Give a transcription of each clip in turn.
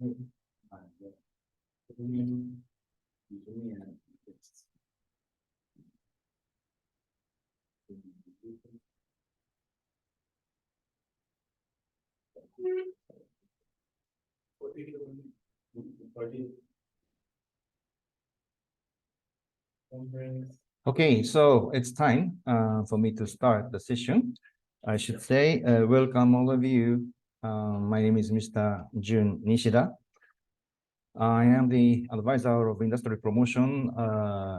Okay, so it's time for me to start the session. I should say, welcome all of you. My name is Mr. Jun Nishida. I am the advisor of industry promotion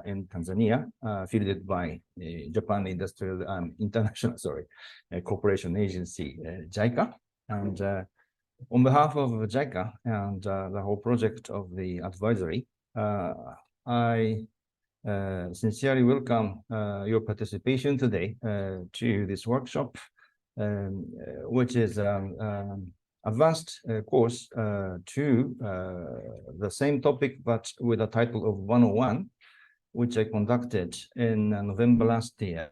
in Tanzania, fielded by Japan Industrial International, Corporation Agency, JICA. And on behalf of JICA and the whole project of the advisory, I sincerely welcome your participation today to this workshop, which is advanced course to the same topic, but with a title of 101, which I conducted in November last year.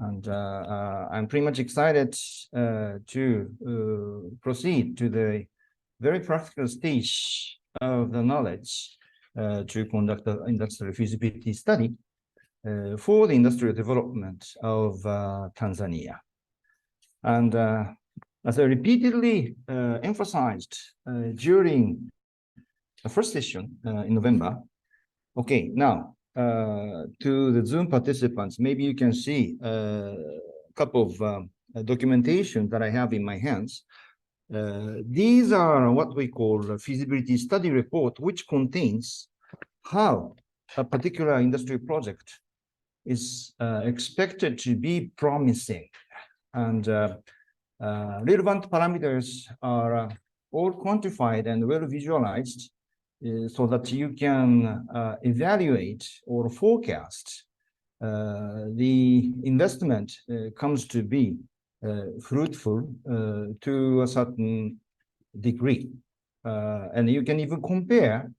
And I'm pretty much excited to proceed to the very practical stage of the knowledge to conduct the industrial feasibility study for the industrial development of Tanzania. And as I repeatedly emphasized during the first session in November, okay, now to the Zoom participants, maybe you can see a couple of documentation that I have in my hands. These are what we call a feasibility study report, which contains how a particular industry project is expected to be promising. And relevant parameters are all quantified and well visualized so that you can evaluate or forecast the investment comes to be fruitful to a certain degree. And you can even compare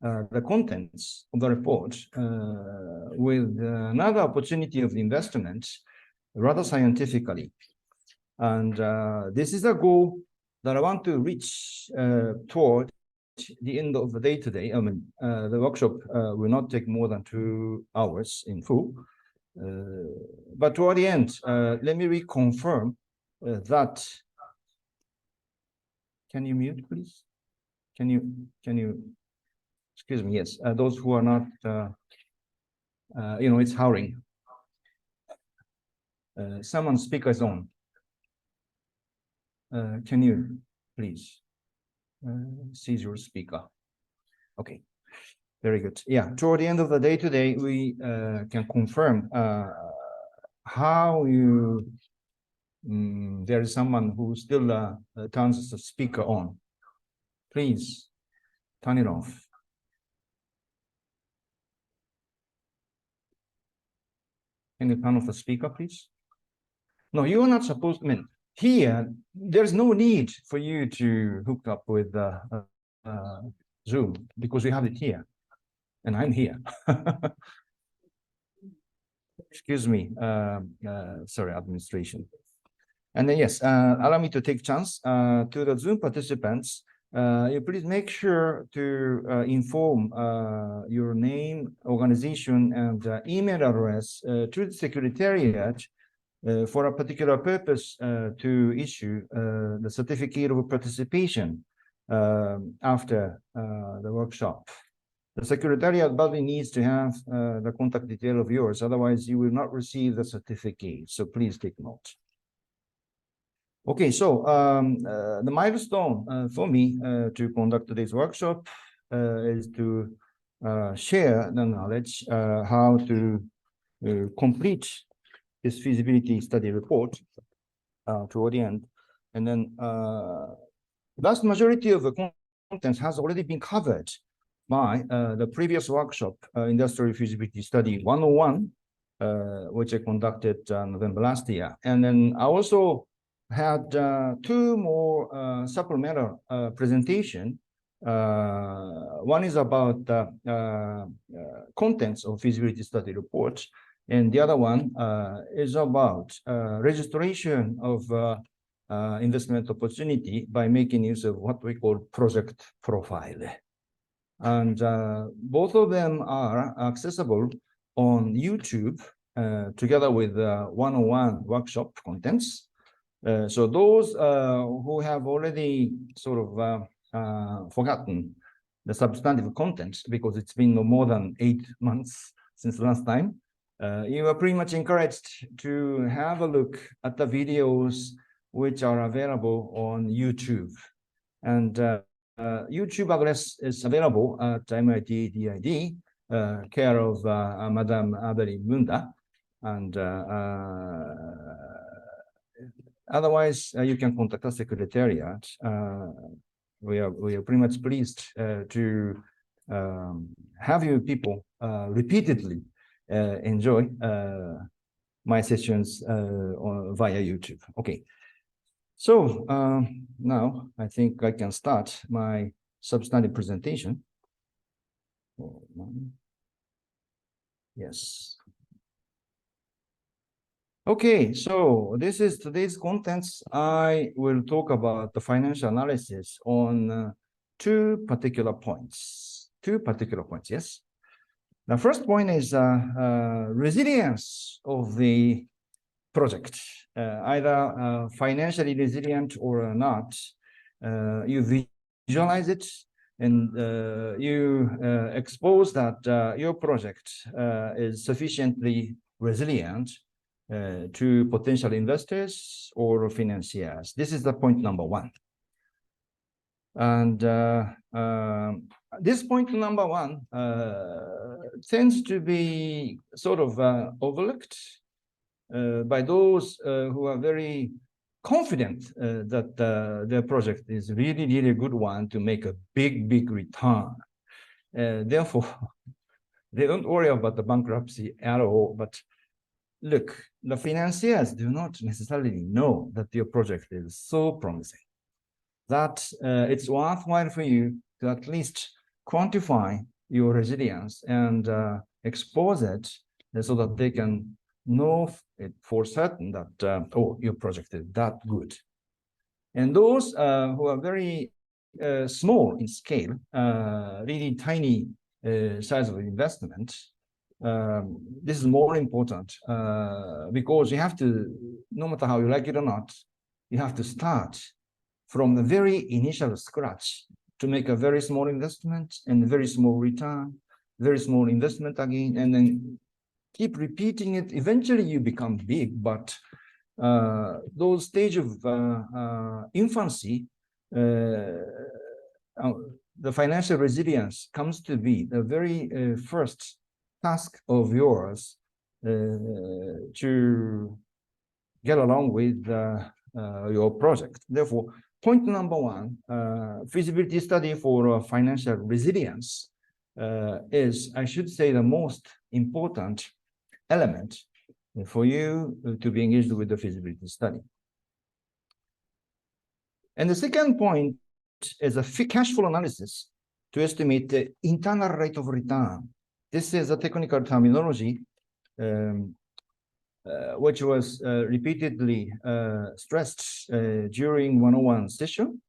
the contents of the report with another opportunity of investment rather scientifically. And this is a goal that I want to reach toward the end of the day today. I mean, the workshop will not take more than 2 hours in full. But toward the end, let me reconfirm that. Can you mute, please? Can you, excuse me, yes, those who are not, it's howling. Someone's speaker is on. Can you please seize your speaker? Okay, very good. Yeah, toward the end of the day today, we can confirm how you, there is someone who still turns the speaker on. Please turn it off. Can you turn off the speaker, please? No, you are not supposed to, I mean, here, there's no need for you to hook up with Zoom because we have it here and I'm here. Excuse me, sorry, administration. And then, yes, allow me to take chance to the Zoom participants. You please make sure to inform your name, organization, and email address to the Secretariat for a particular purpose to issue the certificate of participation after the workshop. The Secretariat badly needs to have the contact detail of yours, otherwise you will not receive the certificate, so please take note. Okay, so the milestone for me to conduct today's workshop is to share the knowledge how to complete this feasibility study report toward the end. And then vast majority of the contents has already been covered by the previous workshop, Industrial Feasibility Study 101, which I conducted November last year. And then I also had 2 more supplemental presentation. One is about contents of feasibility study report, and the other one is about registration of investment opportunity by making use of what we call project profile. And both of them are accessible on YouTube together with one-on-one workshop contents. So those who have already sort of forgotten the substantive content because it's been no more than 8 months since last time, you are pretty much encouraged to have a look at the videos which are available on YouTube. And YouTube address is available at MIT DID, care of Madame Adeli Munda. And otherwise, you can contact the Secretariat. We are pretty much pleased to have you people repeatedly enjoy my sessions via YouTube. Okay. So now I think I can start my substantive presentation. Yes. Okay, so this is today's contents. I will talk about the financial analysis on two particular points. Yes. The first point is resilience of the project, either financially resilient or not. You visualize it and you expose that your project is sufficiently resilient to potential investors or financiers. This is the point number one. And this point number one tends to be sort of overlooked by those who are very confident that their project is really, really a good one to make a big return. Therefore, they don't worry about the bankruptcy at all. But look, the financiers do not necessarily know that your project is so promising that it's worthwhile for you to at least quantify your resilience and expose it so that they can know it for certain that, oh, your project is that good. And those who are very small in scale, really tiny size of investment, this is more important because you have to, no matter how you like it or not, you have to start from the very initial scratch to make a very small investment and very small return, very small investment again, and then keep repeating it. Eventually you become big, but those stage of infancy, the financial resilience comes to be the very first task of yours to get along with your project. Therefore, point number one, feasibility study for financial resilience is, I should say, the most important element for you to be engaged with the feasibility study. And the second point is a cash flow analysis to estimate the internal rate of return. This is a technical terminology which was repeatedly stressed during 101 session.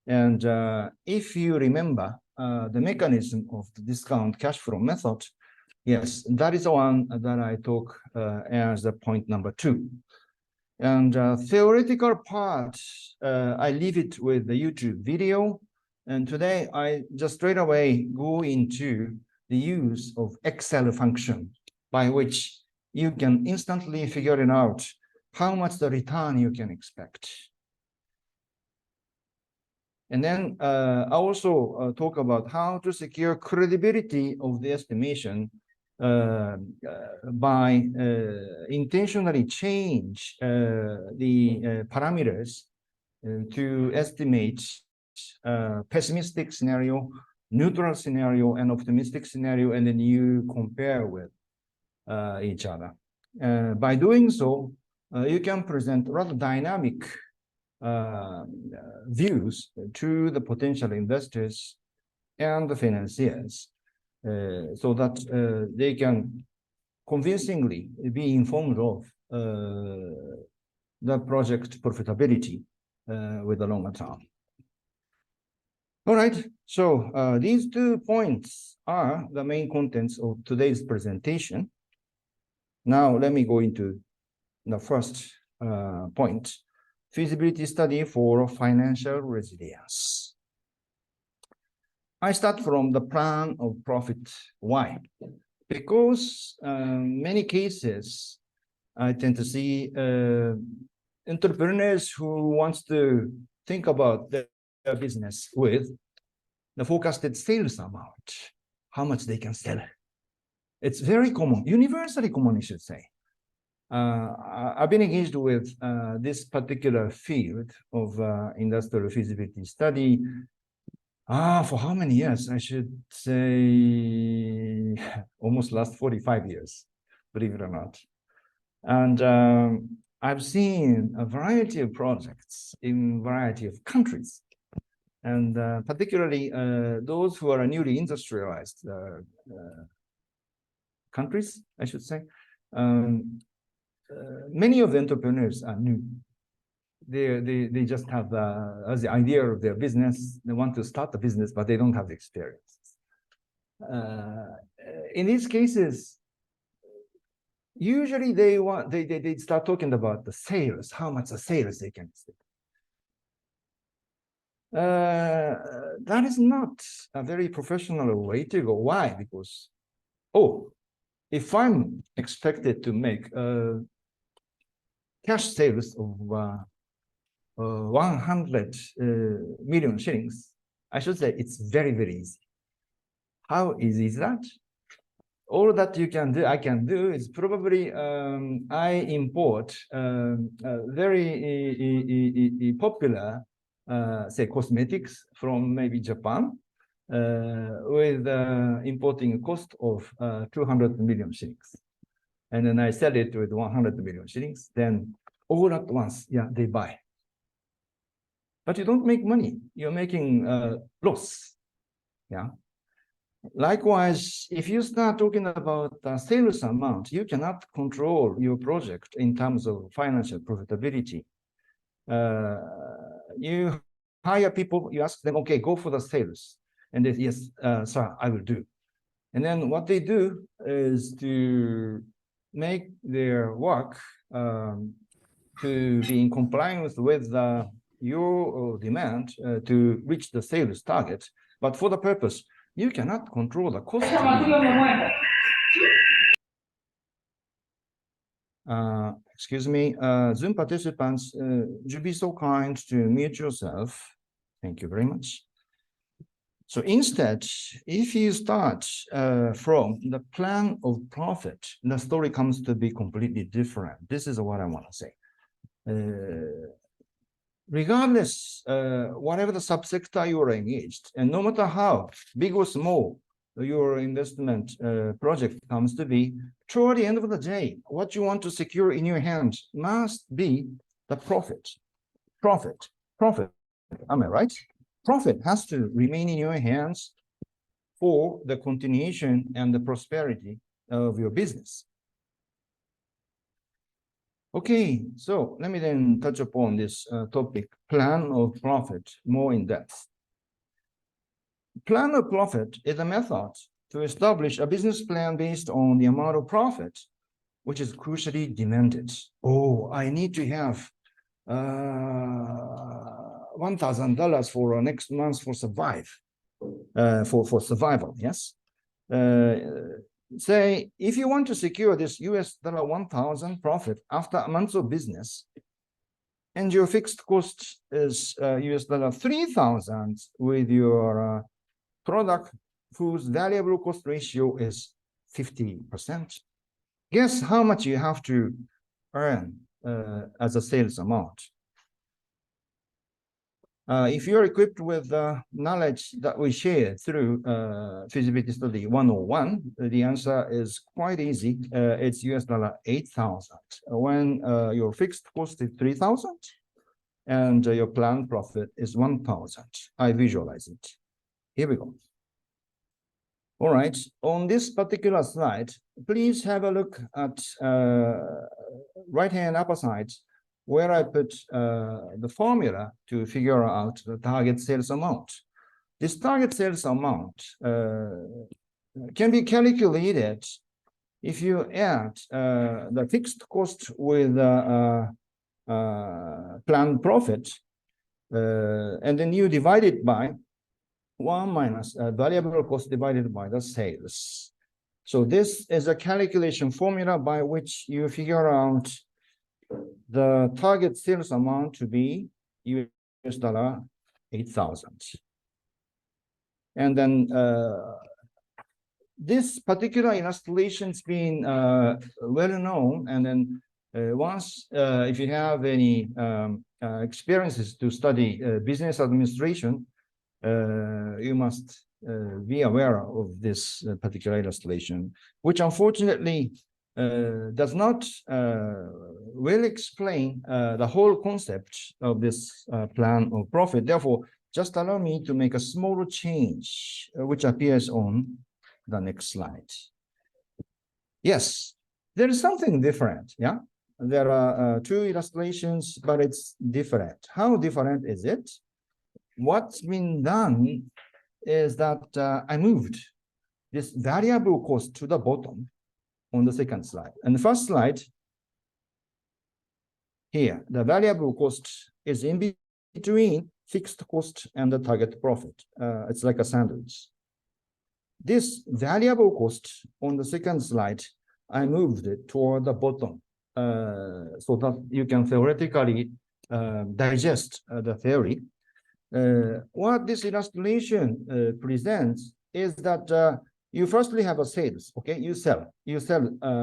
And if you remember the mechanism of the discount cash flow method, yes, that is the one that I took as the point number two. And theoretical part, I leave it with the YouTube video. And today I just straight away go into the use of Excel function by which you can instantly figure it out how much the return you can expect. And then I also talk about how to secure credibility of the estimation by intentionally change the parameters to estimate pessimistic scenario, neutral scenario, and optimistic scenario, and then you compare with each other. By doing so, you can present rather dynamic views to the potential investors and the financiers so that they can convincingly be informed of the project profitability with the longer term. All right, so these 2 points are the main contents of today's presentation. Now, let me go into the first point, feasibility study for financial resilience. I start from the plan of profit. Why? Because many cases, I tend to see entrepreneurs who wants to think about their business with the forecasted sales amount, how much they can sell. It's very common, universally common, I should say. I've been engaged with this particular field of industrial feasibility study for how many years? I should say almost last 45 years, believe it or not. And I've seen a variety of projects in a variety of countries, and particularly those who are newly industrialized countries, I should say. Many of the entrepreneurs are new. They just have the idea of their business. They want to start the business, but they don't have the experience. In these cases, usually they start talking about the sales, how much the sales they can sell. That is not a very professional way to go. Why? Because, if I'm expected to make cash sales of 100 million shillings, I should say it's very, very easy. How easy is that? All that I can do is probably I import very popular, say, cosmetics from maybe Japan with importing cost of 200 million shillings. And then I sell it with 100 million shillings. Then all at once, they buy. But you don't make money. You're making loss. Likewise, if you start talking about the sales amount, you cannot control your project in terms of financial profitability. You hire people, you ask them, okay, go for the sales. And they say, yes, sir, I will do. And then what they do is to make their work to be in compliance with your demand to reach the sales target. But for the purpose, you cannot control the cost. Excuse me, Zoom participants, would you be so kind to mute yourself? Thank you very much. So instead, if you start from the plan of profit, the story comes to be completely different. This is what I want to say. Regardless, whatever the subsector you are engaged, and no matter how big or small your investment project comes to be, toward the end of the day, what you want to secure in your hands must be the profit. Profit. Am I right? Profit has to remain in your hands for the continuation and the prosperity of your business. Okay, so let me then touch upon this topic, plan of profit, more in depth. Plan of profit is a method to establish a business plan based on the amount of profit, which is crucially demanded. I need to have $1,000 for next month for survival, yes? Say, if you want to secure this $1,000 profit after a month of business, and your fixed cost is $3,000 with your product whose variable cost ratio is 50%, guess how much you have to earn as a sales amount? If you're equipped with the knowledge that we share through Feasibility Study 101, the answer is quite easy. It's $8,000 when your fixed cost is 3,000 and your planned profit is 1,000. I visualize it. Here we go. All right, on this particular slide, please have a look at right-hand upper side. where I put the formula to figure out the target sales amount. This target sales amount can be calculated if you add the fixed cost with planned profit, and then you divide it by 1 minus variable cost divided by the sales. So this is a calculation formula by which you figure out the target sales amount to be $8,000. And then this particular illustration's been well known. And then once, if you have any experiences to study business administration, you must be aware of this particular illustration, which unfortunately does not well explain the whole concept of this plan of profit. Therefore, just allow me to make a small change, which appears on the next slide. Yes, there is something different. Yeah, there are two illustrations, but it's different. How different is it? What's been done is that I moved this variable cost to the bottom on the second slide. And the first slide here, the variable cost is in between fixed cost and the target profit. It's like a sandwich. This variable cost on the second slide, I moved it toward the bottom so that you can theoretically digest the theory. What this illustration presents is that you firstly have a sales, okay? You sell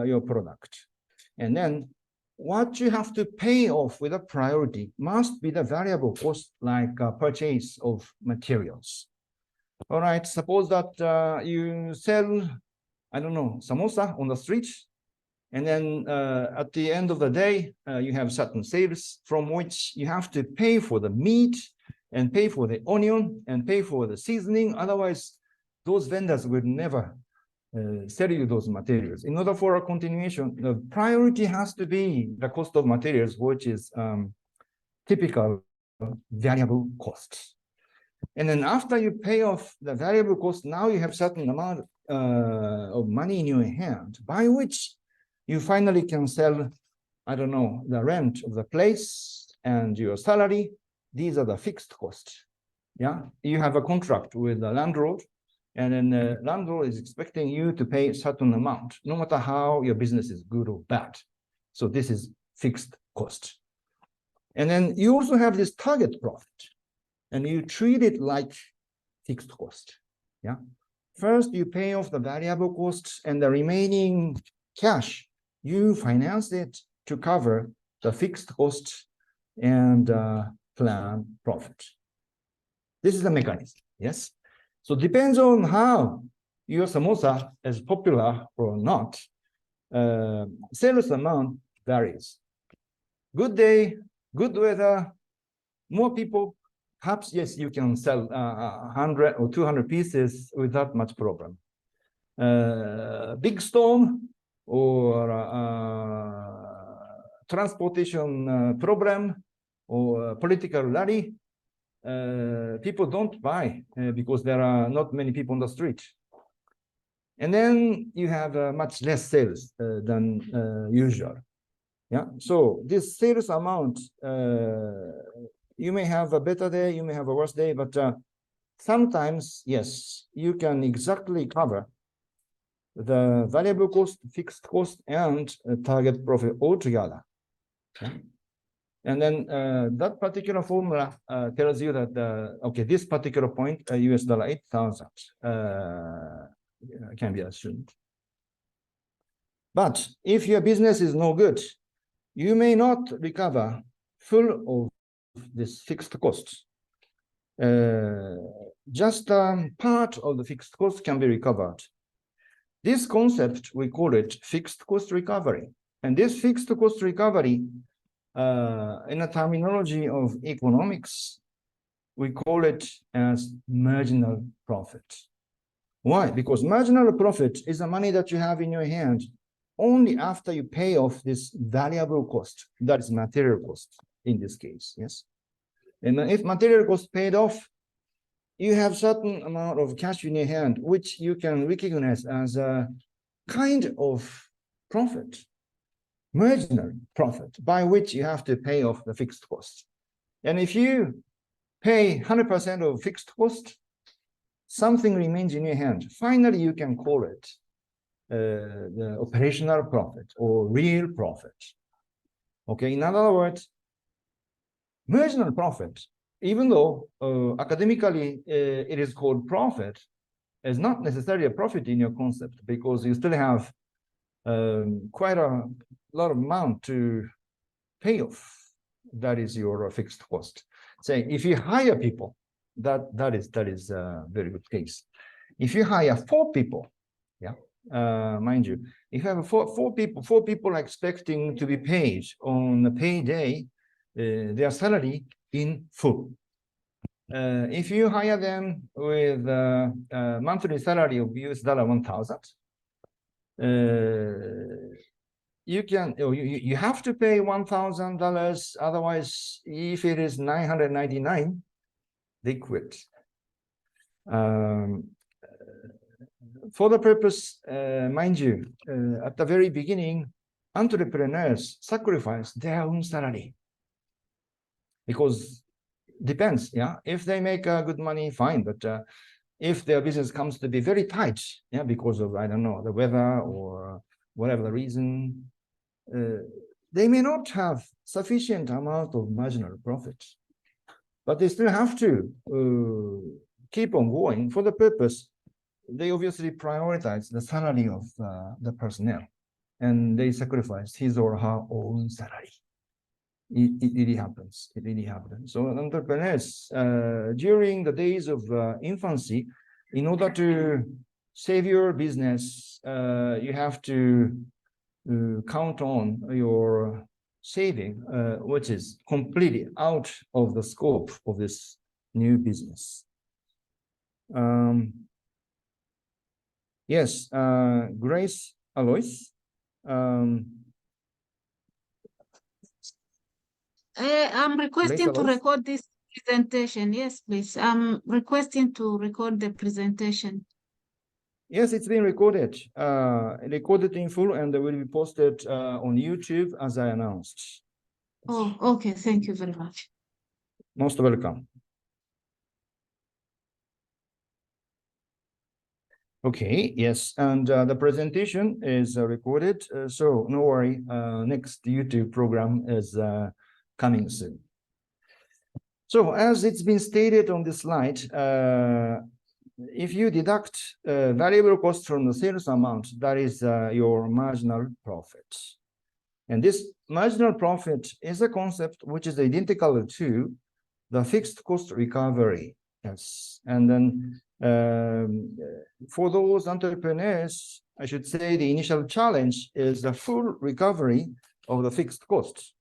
your product. And then what you have to pay off with a priority must be the variable cost, like purchase of materials. All right, suppose that you sell, I don't know, samosa on the street. And then at the end of the day, you have certain sales from which you have to pay for the meat and pay for the onion and pay for the seasoning. Otherwise, those vendors will never sell you those materials. In order for a continuation, the priority has to be the cost of materials, which is typical variable costs. And then after you pay off the variable cost, now you have certain amount of money in your hand by which you finally can sell, I don't know, the rent of the place and your salary. These are the fixed costs. Yeah, you have a contract with the landlord, and then the landlord is expecting you to pay a certain amount, no matter how your business is good or bad. So this is fixed cost. And then you also have this target profit, and you treat it like fixed cost. Yeah. First, you pay off the variable costs, and the remaining cash, you finance it to cover the fixed cost and planned profit. This is the mechanism. Yes. So depends on how your samosa is popular or not. Sales amount varies. Good day, good weather, more people. Perhaps, yes, you can sell 100 or 200 pieces without much problem. Big storm or transportation problem or political rally, people don't buy because there are not many people on the street. And then you have much less sales than usual. Yeah. So this sales amount, you may have a better day, you may have a worse day, but sometimes, yes, you can exactly cover the variable cost, fixed cost, and target profit altogether. Okay. And then that particular formula tells you that, okay, this particular point, US dollar 8,000 can be assumed. But if your business is no good, you may not recover full of this fixed cost. Just part of the fixed cost can be recovered. This concept, we call it fixed cost recovery. And this fixed cost recovery, in a terminology of economics, we call it as marginal profit. Why? Because marginal profit is the money that you have in your hand only after you pay off this variable cost, that is material cost in this case, yes. And if material cost paid off, you have certain amount of cash in your hand, which you can recognize as a kind of profit, marginal profit, by which you have to pay off the fixed cost. And if you pay 100% of fixed cost, something remains in your hand. Finally, you can call it the operational profit or real profit. Okay, in other words, marginal profit, even though academically it is called profit, is not necessarily a profit in your concept, because you still have quite a lot of amount to pay off. That is your fixed cost. Say, if you hire people, that is a very good case. If you hire 4 people, yeah, mind you, if you have four people are expecting to be paid on the payday, their salary in full. If you hire them with a monthly salary of $1,000, you have to pay $1,000. Otherwise, if it is $999, they quit. For the purpose, mind you, at the very beginning, entrepreneurs sacrifice their own salary, because depends, yeah. If they make good money, fine, but if their business comes to be very tight, yeah, because of, I don't know, the weather or whatever the reason, they may not have sufficient amount of marginal profit, but they still have to keep on going. For the purpose, they obviously prioritize the salary of the personnel, and they sacrifice his or her own salary. It really happens. It really happens. So entrepreneurs, during the days of infancy, in order to save your business, you have to count on your saving, which is completely out of the scope of this new business. Yes, Grace Alois. I'm requesting to record this presentation. Yes, please. I'm requesting to record the presentation. Yes, it's been recorded. Recorded in full, and will be posted on YouTube as I announced. Oh, okay. Thank you very much. Most welcome. Okay, yes, and the presentation is recorded, so no worry, next YouTube program is coming soon. So as it's been stated on this slide, if you deduct variable cost from the sales amount, that is your marginal profit. And this marginal profit is a concept which is identical to the fixed cost recovery. Yes, and then for those entrepreneurs, I should say the initial challenge is the full recovery of the fixed costs.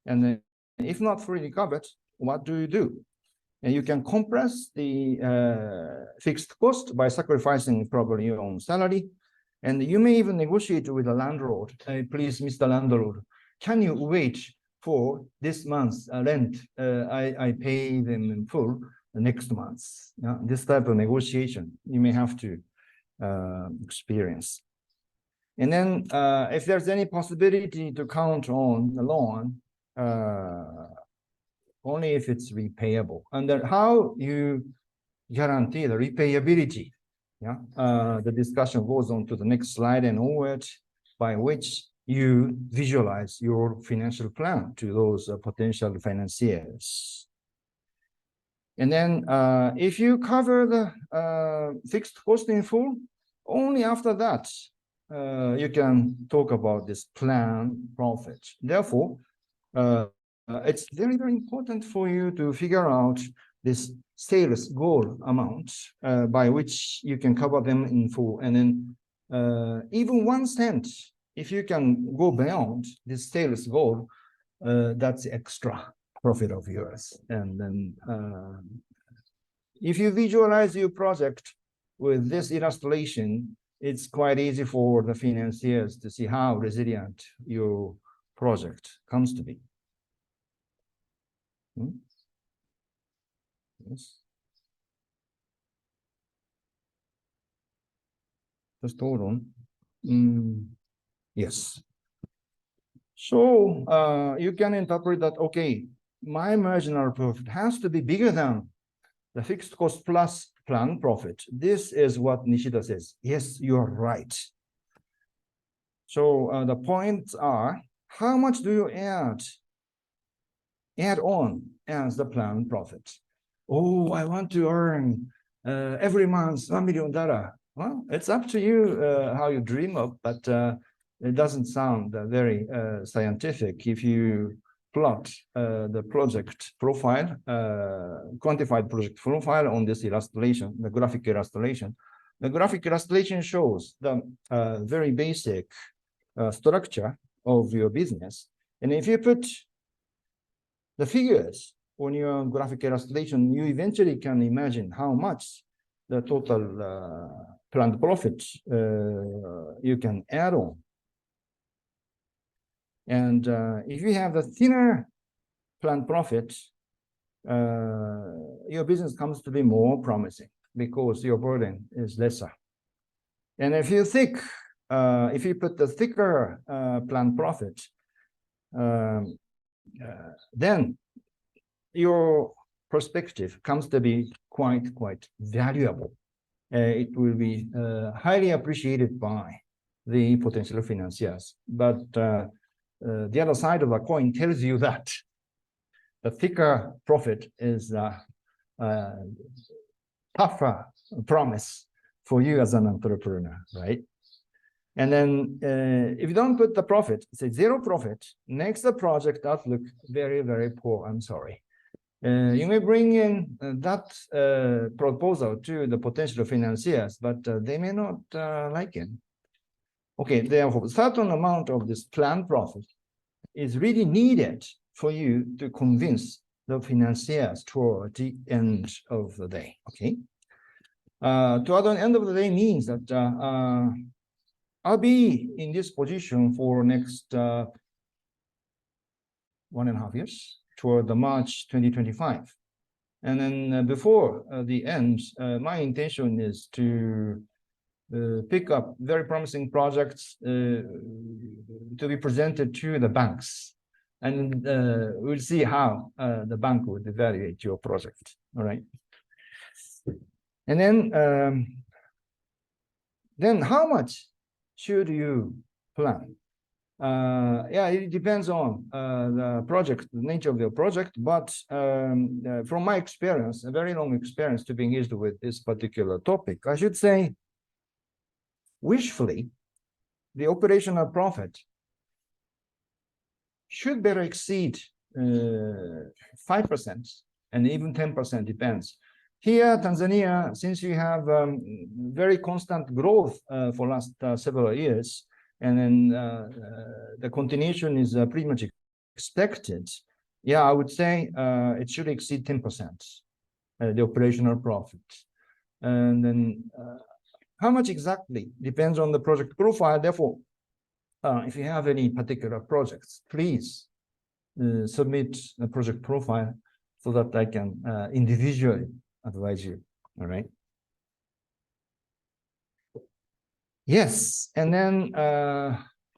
And then if not fully recovered, what do you do? And you can compress the fixed cost by sacrificing probably your own salary. And you may even negotiate with the landlord. Please, Mr. Landlord, can you wait for this month's rent? I pay them in full the next month. This type of negotiation you may have to experience. And then if there's any possibility to count on the loan, only if it's repayable. And then how you guarantee the repayability. Yeah, the discussion goes on to the next slide and onward, by which you visualize your financial plan to those potential financiers. And then if you cover the fixed cost in full, only after that, you can talk about this plan profit. Therefore, it's very, very important for you to figure out this sales goal amount by which you can cover them in full. And then even 1 cent, if you can go beyond this sales goal, that's extra profit of yours. And then if you visualize your project with this illustration, it's quite easy for the financiers to see how resilient your project comes to be. Yes. Just hold on. Yes. So you can interpret that, okay, my marginal profit has to be bigger than the fixed cost plus planned profit. This is what Nishida says. Yes, you're right. So the points are, how much do you add on as the planned profit? Oh, I want to earn every month $1 million. Well, it's up to you how you dream of, but it doesn't sound very scientific if you plot the project profile, quantified project profile on this illustration, the graphic illustration. The graphic illustration shows the very basic structure of your business. And if you put the figures on your graphic illustration, you eventually can imagine how much the total planned profit you can add on. And if you have a thinner planned profit, your business comes to be more promising because your burden is lesser. And if you put the thicker planned profit, then your perspective comes to be quite valuable. It will be highly appreciated by the potential financiers. But the other side of the coin tells you that the thicker profit is a tougher promise for you as an entrepreneur, right? And then if you don't put the profit, say zero profit, makes the project outlook very poor. I'm sorry. You may bring in that proposal to the potential financiers, but they may not like it. Okay, therefore, a certain amount of this planned profit is really needed for you to convince the financiers toward the end of the day. Okay, toward the end of the day means that I'll be in this position for next 1.5 years toward the March 2025. And then before the end, my intention is to pick up very promising projects to be presented to the banks. And we'll see how the bank would evaluate your project, all right? And then how much should you plan? Yeah, it depends on the project, the nature of the project, but from my experience, a very long experience to be engaged with this particular topic, I should say, wishfully, the operational profit should better exceed 5% and even 10%, depends. Here, Tanzania, since you have very constant growth for last several years, and then the continuation is pretty much expected. Yeah, I would say it should exceed 10%, the operational profit. And then how much exactly depends on the project profile. Therefore, if you have any particular projects, please submit a project profile so that I can individually advise you, all right? Yes, and then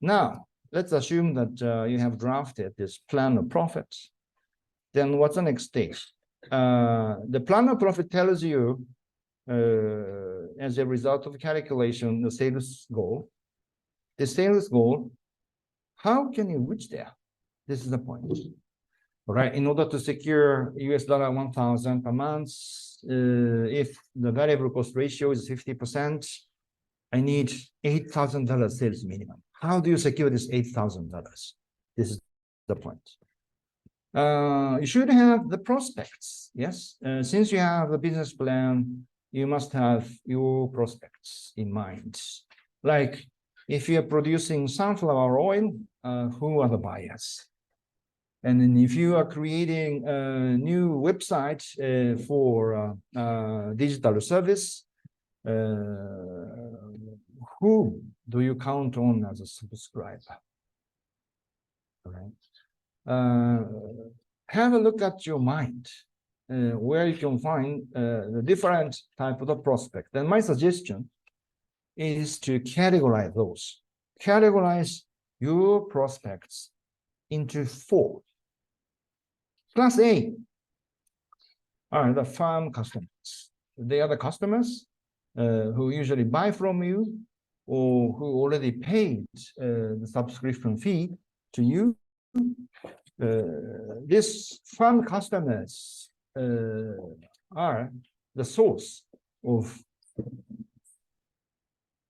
now let's assume that you have drafted this plan of profits. Then what's the next stage? The plan of profit tells you, as a result of calculation, the sales goal. The sales goal, how can you reach there? This is the point. All right, in order to secure US dollar 1,000 per month, if the variable cost ratio is 50%, I need $8,000 sales minimum. How do you secure this $8,000? This is the point. You should have the prospects, yes? Since you have a business plan, you must have your prospects in mind. Like if you're producing sunflower oil, who are the buyers? And then if you are creating a new website for digital service, who do you count on as a subscriber? All right. Have a look at your mind, where you can find the different type of the prospect. And my suggestion is to categorize those. Categorize your prospects into 4. Class A are the firm customers. They are the customers who usually buy from you or who already paid the subscription fee to you. These firm customers are the source of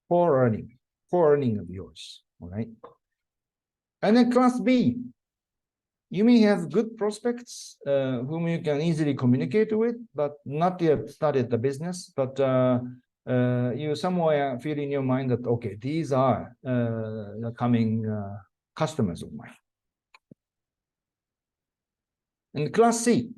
core earning of yours, all right? And then class B, you may have good prospects whom you can easily communicate with, but not yet started the business, but you somewhere feel in your mind that, okay, these are the coming customers of mine. And class C.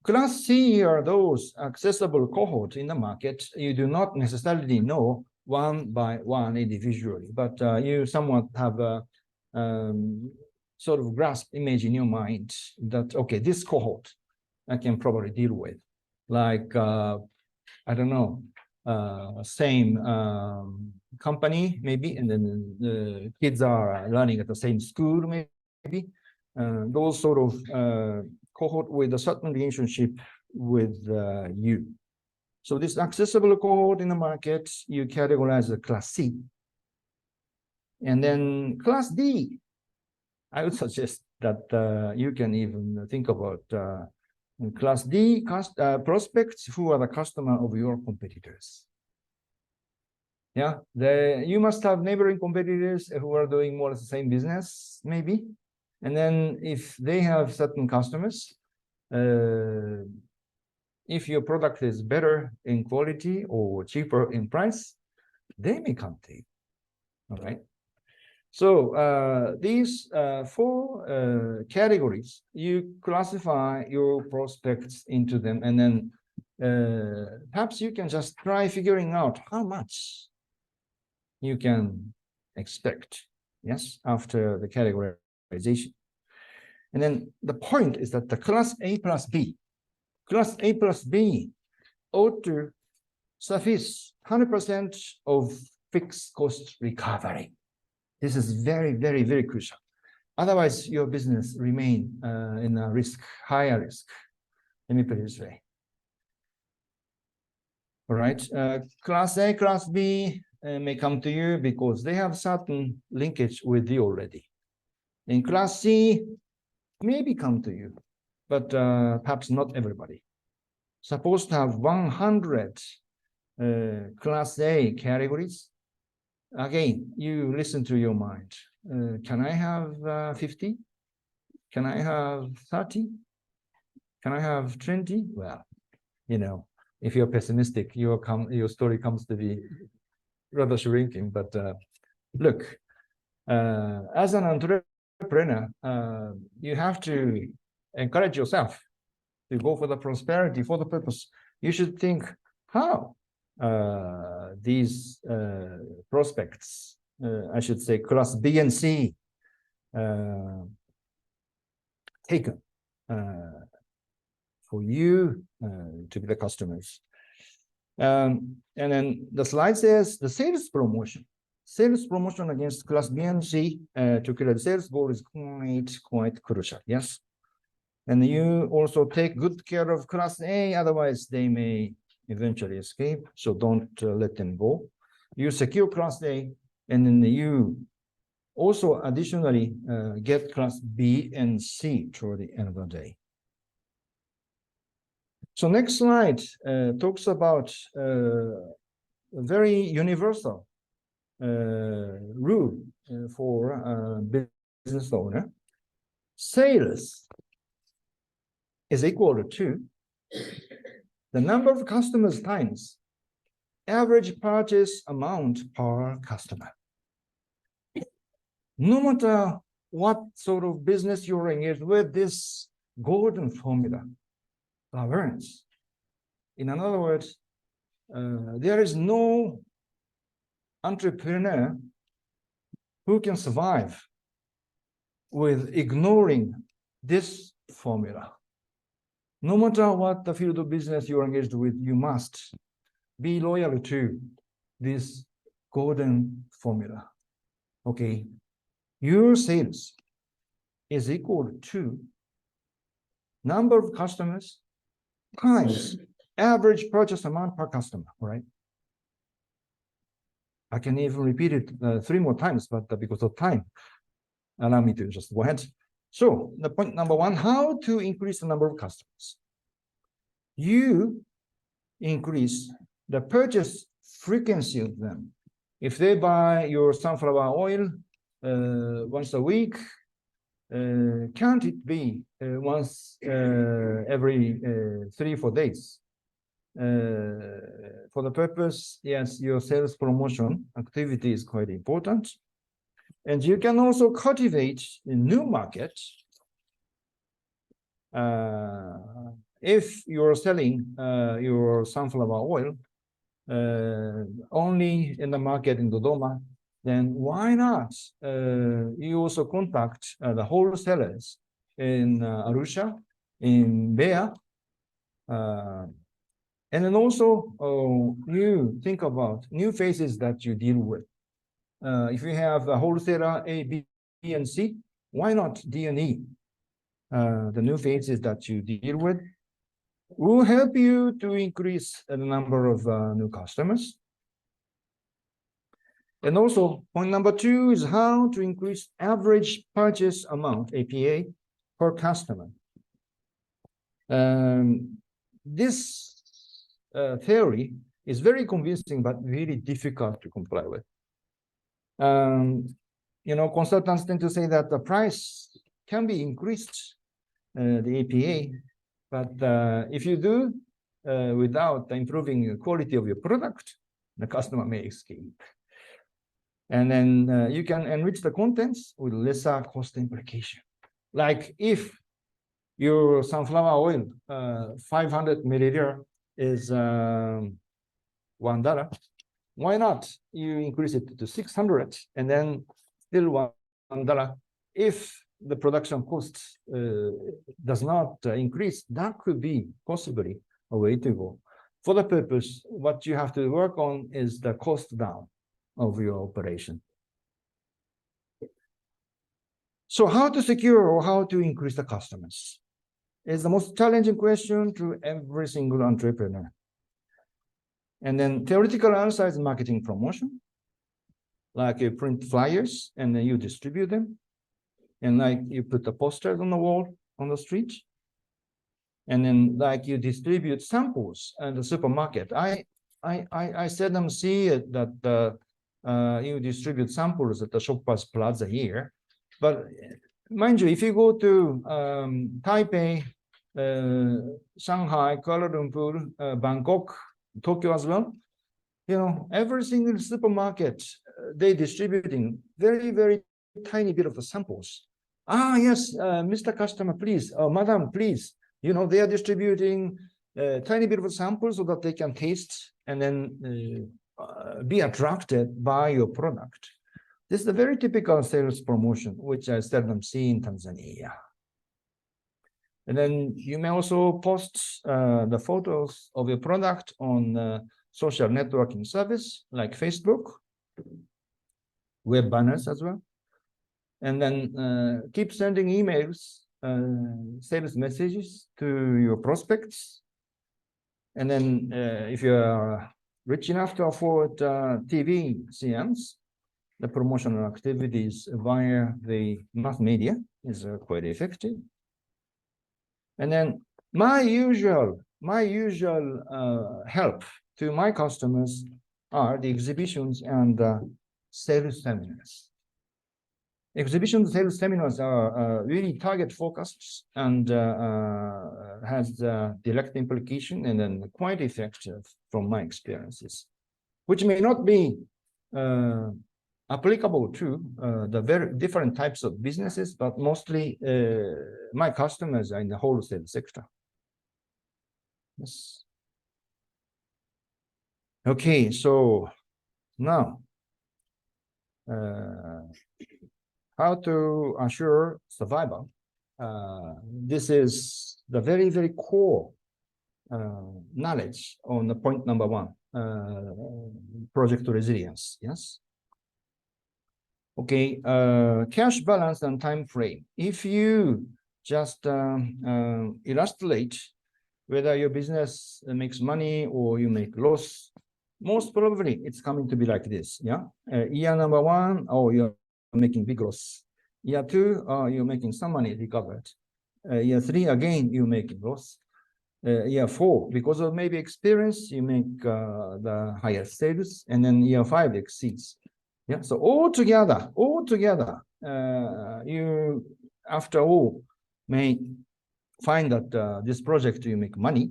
Class C are those accessible cohorts in the market you do not necessarily know one by one individually, but you somewhat have a sort of grasp image in your mind that, okay, this cohort I can probably deal with. Like, I don't know, same company maybe, and then the kids are learning at the same school maybe. Those sort of cohort with a certain relationship with you. So this accessible cohort in the market, you categorize as class C. And then class D, I would suggest that you can even think about class D prospects who are the customer of your competitors. Yeah, you must have neighboring competitors who are doing more or less the same business, maybe. And then if they have certain customers, if your product is better in quality or cheaper in price, they may come to you. All right. So these 4 categories, you classify your prospects into them, and then perhaps you can just try figuring out how much you can expect, yes, after the categorization. And then the point is that the class A plus B ought to suffice 100% of fixed cost recovery. This is very, very, very crucial. Otherwise, your business remain in a higher risk. Let me put it this way. All right, class A, class B may come to you because they have certain linkage with you already. In class C, maybe come to you, but perhaps not everybody. Supposed to have 100 class A categories. Again, you listen to your mind. Can I have 50? Can I have 30? Can I have 20? Well, you know, if you're pessimistic, your story comes to be rather shrinking. But look, as an entrepreneur, you have to encourage yourself to go for the prosperity for the purpose. You should think how these prospects, I should say class B and C, taken for you to be the customers. And then the slide says the sales promotion. Sales promotion against class B and C to create the sales goal is quite crucial, yes? And you also take good care of class A, otherwise they may eventually escape, so don't let them go. You secure class A, and then you also additionally get class B and C toward the end of the day. So next slide talks about a very universal rule for a business owner. Sales is equal to the number of customers times average purchase amount per customer. No matter what sort of business you're engaged with, this golden formula governs. In other words, there is no entrepreneur who can survive with ignoring this formula. No matter what the field of business you're engaged with, you must be loyal to this golden formula. Okay, your sales is equal to number of customers times average purchase amount per customer, right? I can even repeat it 3 more times, but because of time, allow me to just go ahead. So the point number 1, how to increase the number of customers. You increase the purchase frequency of them. If they buy your sunflower oil once a week, can't it be once every 3-4 days? For the purpose, yes, your sales promotion activity is quite important. And you can also cultivate a new market. If you're selling your sunflower oil only in the market in Dodoma, then why not you also contact the wholesalers in Arusha, in Beja, and then also you think about new faces that you deal with. If you have a wholesaler A, B, and C, why not D and E? The new faces that you deal with will help you to increase the number of new customers. And also, point number 2 is how to increase average purchase amount, APA, per customer. This theory is very convincing, but really difficult to comply with. You know, consultants tend to say that the price can be increased, the APA, but if you do without improving the quality of your product, the customer may escape. And then you can enrich the contents with lesser cost implication. Like if your sunflower oil, 500 milliliter is $1, why not you increase it to 600 and then still $1? If the production cost does not increase, that could be possibly a way to go. For the purpose, what you have to work on is the cost down of your operation. So how to secure or how to increase the customers is the most challenging question to every single entrepreneur. And then theoretical answer is marketing promotion, like you print flyers and then you distribute them, and like you put the posters on the wall on the street, and then like you distribute samples in the supermarket. I seldom see it that you distribute samples at the Shoppers Plaza here, but mind you, if you go to Taipei, Shanghai, Kuala Lumpur, Bangkok, Tokyo as well, you know, every single supermarket, they distributing very, very tiny bit of the samples. Ah, yes, Mr. Customer, please, Madam, please. You know, they are distributing a tiny bit of a sample so that they can taste and then be attracted by your product. This is a very typical sales promotion, which I seldom see in Tanzania. And then you may also post the photos of your product on social networking service like Facebook, web banners as well. And then keep sending emails, sales messages to your prospects. And then if you are rich enough to afford TV CMs, the promotional activities via the mass media is quite effective. And then my usual help to my customers are the exhibitions and sales seminars. Exhibition sales seminars are really target focused and has direct implication and then quite effective from my experiences, which may not be applicable to the very different types of businesses, but mostly my customers are in the wholesale sector. Yes. Okay, so now how to assure survival. This is the very, very core knowledge on the point number one, project resilience. Yes. Okay, cash balance and time frame. If you just illustrate whether your business makes money or you make loss, most probably it's coming to be like this. Yeah, year number one, oh, you're making big loss. Year two, you're making some money recovered. Year three, again, you're making loss. Year four, because of maybe experience, you make the higher sales, and then year five exceeds. Yeah, so all together, you after all may find that this project you make money,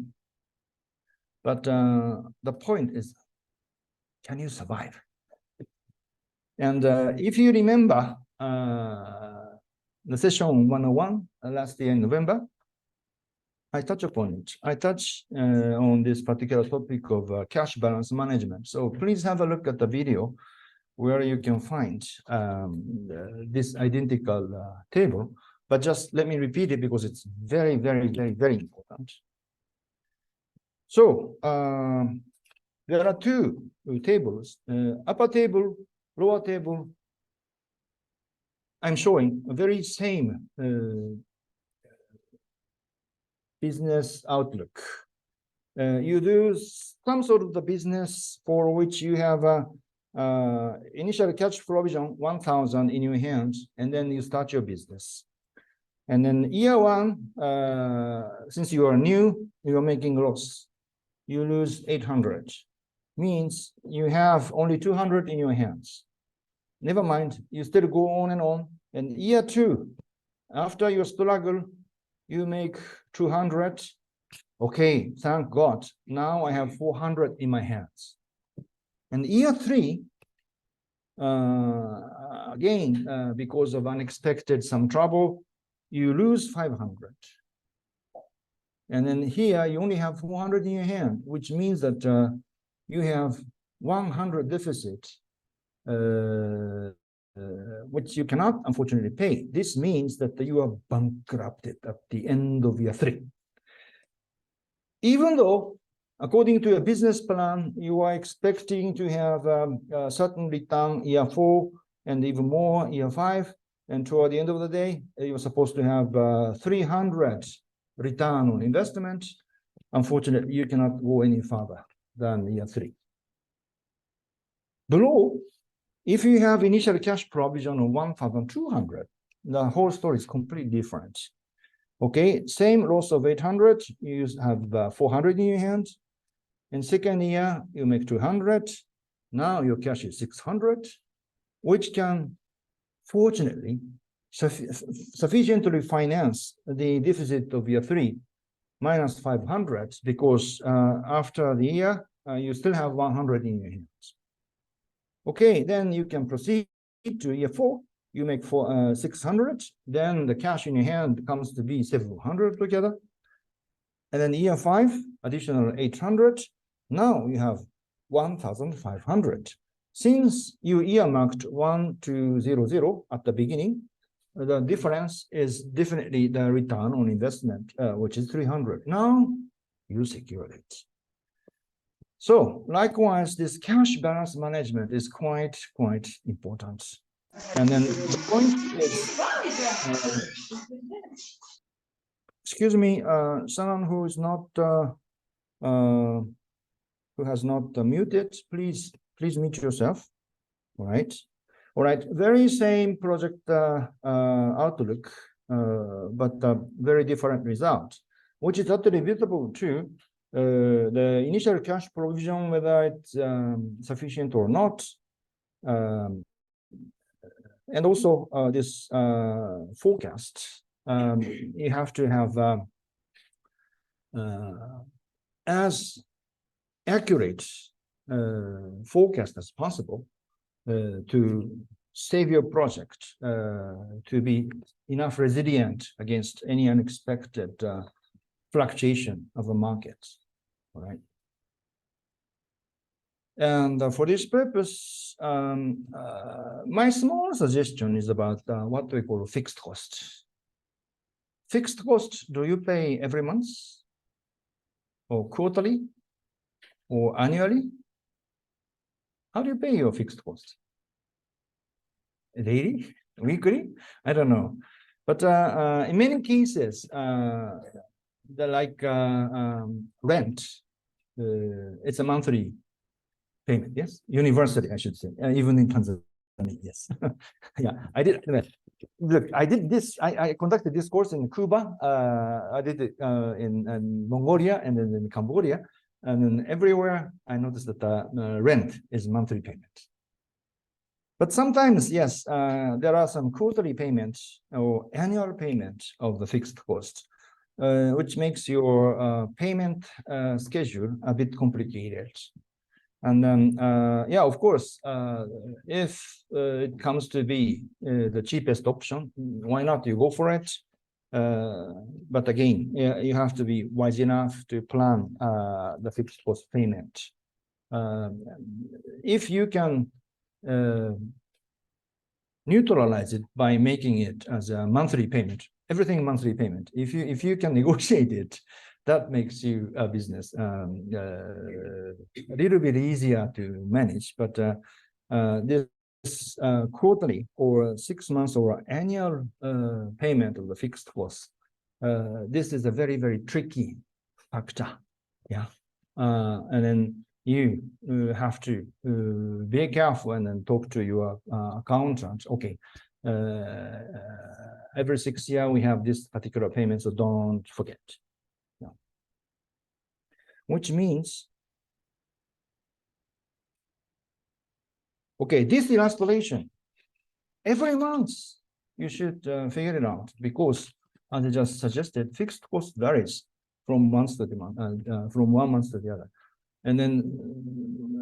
but the point is, can you survive? And if you remember the session 101 last year in November, I touch upon it. I touch on this particular topic of cash balance management. So please have a look at the video where you can find this identical table. But just let me repeat it because it's very, very, very, very important. So there are two tables, upper table, lower table. I'm showing a very same business outlook. You do some sort of the business for which you have a initial cash provision 1,000 in your hands, and then you start your business. And then year one, since you are new, you are making loss. You lose 800. Means you have only 200 in your hands. Never mind, you still go on. And year two, after your struggle, you make 200. Okay, thank God. Now I have 400 in my hands. And year three, again, because of unexpected some trouble, you lose 500. And then here you only have 400 in your hand, which means that you have 100 deficit, which you cannot unfortunately pay. This means that you are bankrupted at the end of year three. Even though, according to a business plan, you are expecting to have a certain return year four and even more year five, and toward the end of the day, you're supposed to have 300 return on investment. Unfortunately, you cannot go any further than year three. Below, if you have initial cash provision of 1,200, the whole story is completely different. Okay, same loss of 800, you have 400 in your hand. In second year, you make 200. Now your cash is 600, which can, fortunately, sufficiently finance the deficit of year three minus 500, because after the year, you still have 100 in your hands. Okay, then you can proceed to year four. You make 600, then the cash in your hand comes to be 700 together. And then year five, additional 800. Now you have 1,500. Since you earmarked 1,200 at the beginning, the difference is definitely the return on investment, which is 300. Now you secured it. So likewise, this cash balance management is quite important. And then the point is, excuse me, someone who is not who has not muted, please mute yourself. All right, very same project outlook, but very different result, which is actually visible to the initial cash provision, whether it's sufficient or not, and also this forecast. You have to have as accurate forecast as possible to save your project, to be enough resilient against any unexpected fluctuation of the market. All right. And for this purpose, my small suggestion is about what we call fixed cost. Fixed cost, do you pay every month or quarterly or annually? How do you pay your fixed cost? Daily, weekly? I don't know. But in many cases, rent, it's a monthly payment, yes? Universally, I should say, even in Tanzania, yes. Yeah, I did. Look, I did this. I conducted this course in Cuba. I did it in Mongolia and then in Cambodia. And then everywhere I noticed that rent is monthly payment. But sometimes, yes, there are some quarterly payments or annual payment of the fixed cost, which makes your payment schedule a bit complicated. And then, yeah, of course, if it comes to be the cheapest option, why not? You go for it. But again, you have to be wise enough to plan the fixed cost payment. If you can neutralize it by making it as a monthly payment, everything monthly payment. If you can negotiate it, that makes you a business a little bit easier to manage. But this quarterly or 6 months or annual payment of the fixed cost, this is a very, very tricky factor. Yeah, and then you have to be careful and then talk to your accountant. Okay, every 6 years we have this particular payment, so don't forget. Yeah. Which means, okay, this illustration, every month you should figure it out, because as I just suggested, fixed cost varies from month to the month, from one month to the other. And then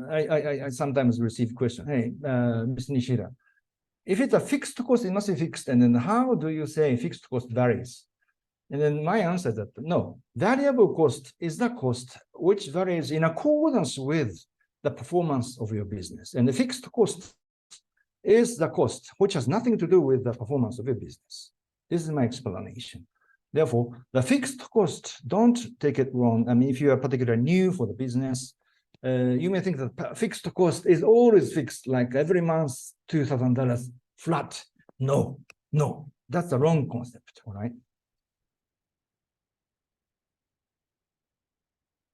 I sometimes receive question, hey, Ms. Nishida, if it's a fixed cost, it must be fixed. And then how do you say fixed cost varies? And then my answer is that no, variable cost is the cost which varies in accordance with the performance of your business. And the fixed cost is the cost which has nothing to do with the performance of your business. This is my explanation. Therefore, the fixed cost, don't take it wrong. I mean, if you are particularly new for the business, you may think that fixed cost is always fixed, like every month, $2,000 flat. No, no, that's the wrong concept, all right?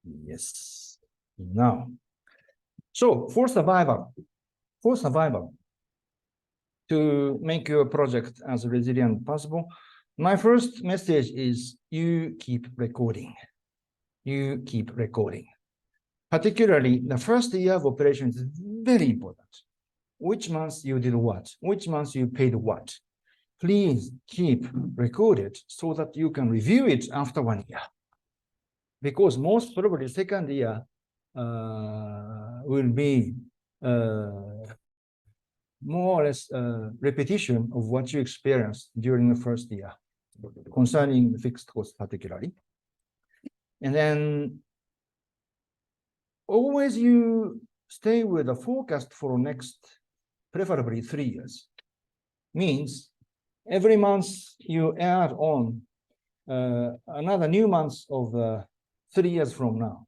Yes. Now, so for survival, to make your project as resilient as possible, my first message is you keep recording. You keep recording. Particularly, the first year of operation is very important. Which months you did what? Which months you paid what? Please keep recorded so that you can review it after 1 year. Because most probably second year will be more or less repetition of what you experienced during the first year concerning the fixed cost particularly. And then always you stay with a forecast for next, preferably 3 years. Means every month you add on another new month of 3 years from now.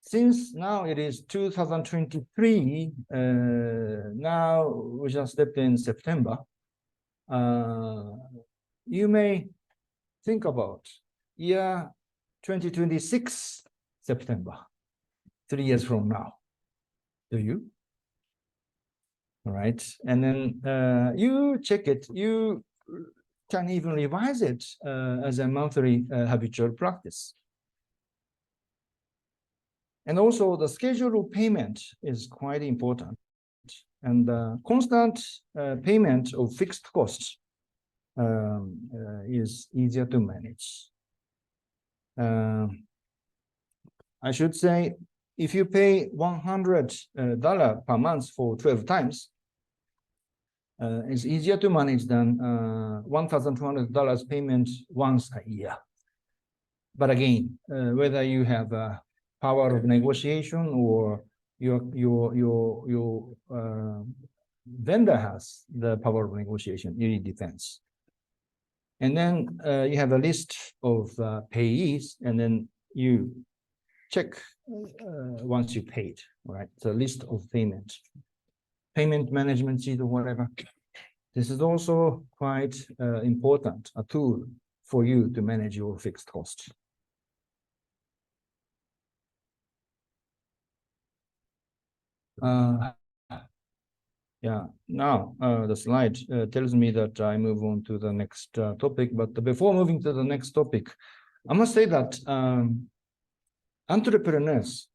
Since now it is 2023, now we just stepped in September, you may think about year 2026 September, 3 years from now. Do you? All right. And then you check it. You can even revise it as a monthly habitual practice. And also the schedule of payment is quite important. And constant payment of fixed costs is easier to manage. I should say, if you pay $100 per month for 12 times, it's easier to manage than $1,200 payment once a year. But again, whether you have a power of negotiation or your vendor has the power of negotiation. You need defense. And then you have a list of payees, and then you check once you paid, right? The list of payment management sheet or whatever. This is also quite important, a tool for you to manage your fixed cost. Yeah, now the slide tells me that I move on to the next topic, but before moving to the next topic, I must say that entrepreneurs,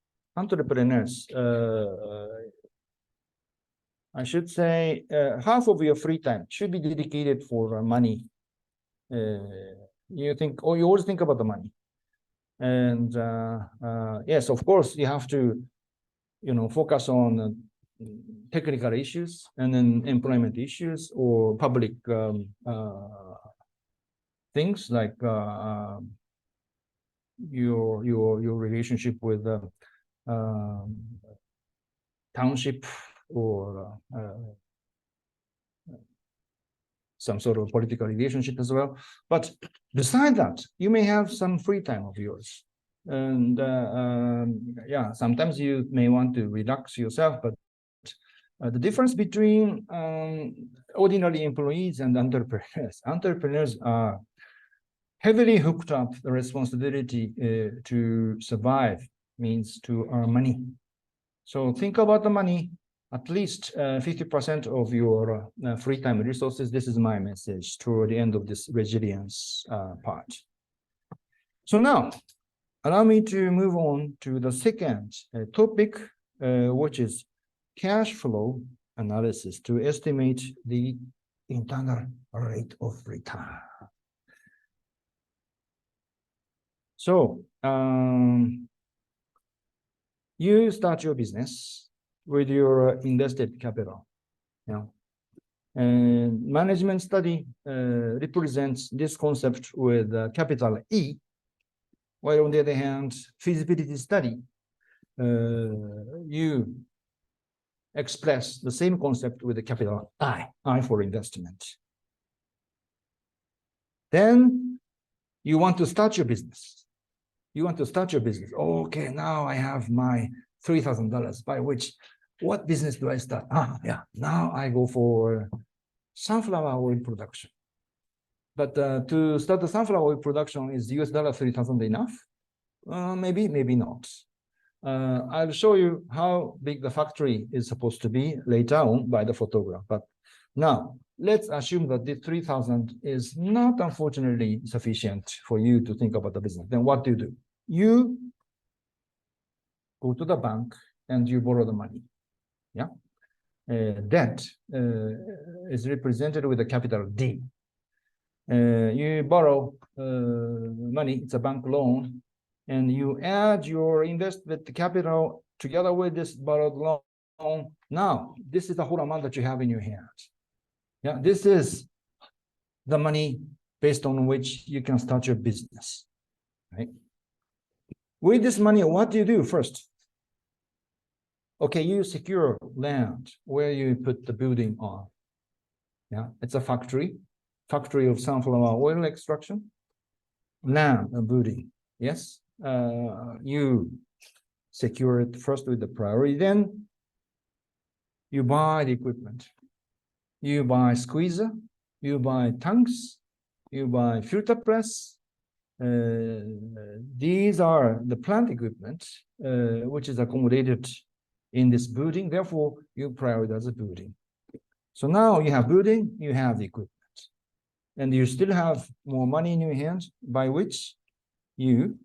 I should say half of your free time should be dedicated for money. You think, or you always think about the money. And yes, of course, you have to, focus on technical issues and then employment issues or public things like your relationship with township or some sort of political relationship as well. But beside that, you may have some free time of yours. And yeah, sometimes you may want to relax yourself, but the difference between ordinary employees and entrepreneurs are heavily hooked up the responsibility to survive, means to earn money. So think about the money, at least 50% of your free time resources. This is my message toward the end of this resilience part. So now, allow me to move on to the second topic, which is cash flow analysis to estimate the internal rate of return. So you start your business with your invested capital. And management study represents this concept with capital E, while on the other hand, feasibility study, you express the same concept with the capital I for investment. Then you want to start your business. Okay, now I have my $3,000, by which, what business do I start? Yeah, now I go for sunflower oil production. But to start the sunflower oil production, is US dollar 3,000 enough? Maybe not. I'll show you how big the factory is supposed to be later on by the photograph. But now, let's assume that this 3,000 is not, unfortunately, sufficient for you to think about the business. Then what do? You go to the bank and you borrow the money. Yeah. Debt is represented with a capital D. You borrow money, it's a bank loan, and you add your invested capital together with this borrowed loan. Now, this is the whole amount that you have in your hands. Yeah, this is the money based on which you can start your business, right? With this money, what do you do first? Okay, you secure land where you put the building on. Yeah, it's a factory of sunflower oil extraction. Land, a building. Yes, you secure it first with the priority. Then you buy the equipment. You buy squeezer. You buy tanks. You buy filter press. These are the plant equipment which is accommodated in this building. Therefore, you prioritize the building. So now you have building, you have the equipment, and you still have more money in your hands by which you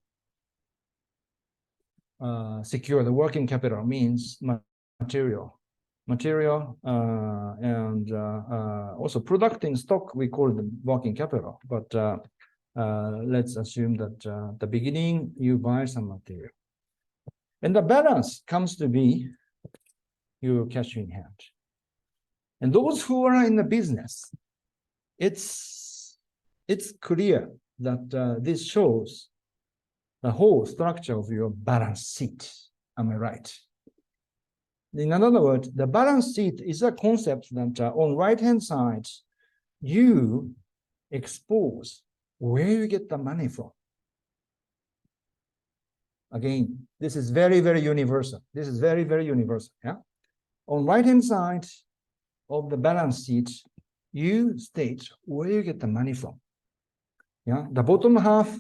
secure the working capital, means material, and also product in stock. We call them working capital, but let's assume that at the beginning you buy some material, and the balance comes to be your cash in hand. And those who are in the business, it's clear that this shows the whole structure of your balance sheet. Am I right? In other words, the balance sheet is a concept that on right-hand side, you expose where you get the money from. Again, this is very, very universal. This is very, very universal. Yeah. On right-hand side of the balance sheet, you state where you get the money from. Yeah. The bottom half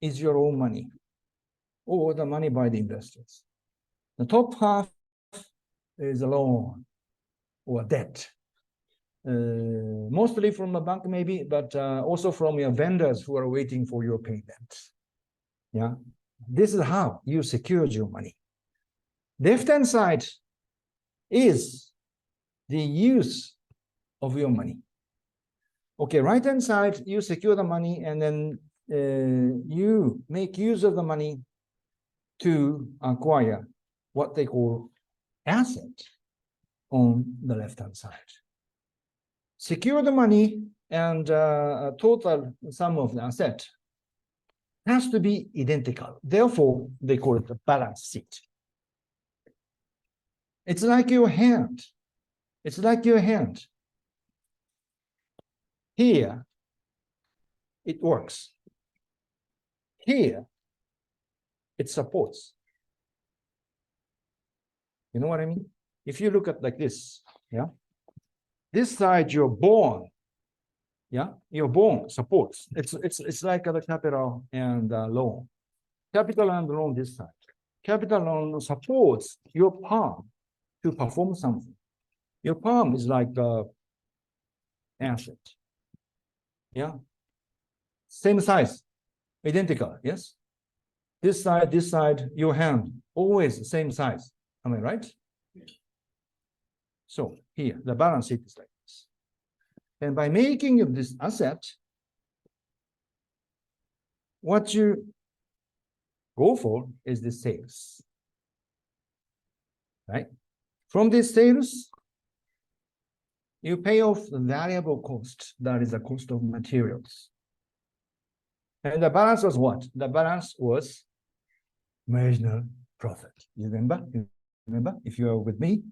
is your own money or the money by the investors. The top half is a loan or debt. Mostly from a bank maybe, but also from your vendors who are waiting for your payment. Yeah. This is how you secured your money. Left-hand side is the use of your money. Okay, right-hand side, you secure the money and then you make use of the money to acquire what they call asset on the left-hand side. Secure the money and total sum of the asset has to be identical. Therefore, they call it a balance sheet. It's like your hand. It's like your hand. Here, it works. Here, it supports. You know what I mean? If you look at like this, yeah, this side you're born, yeah, your bone supports. It's like the capital and loan. Capital and loan this side. Capital loan supports your palm to perform something. Your palm is like the asset. Yeah. Same size, identical, yes? This side, your hand, always the same size. Am I right? So here, the balance sheet is like this. And by making this asset, what you go for is the sales, right? From this sales, you pay off the variable cost, that is the cost of materials. And the balance was what? The balance was marginal profit. You remember? If you are with me,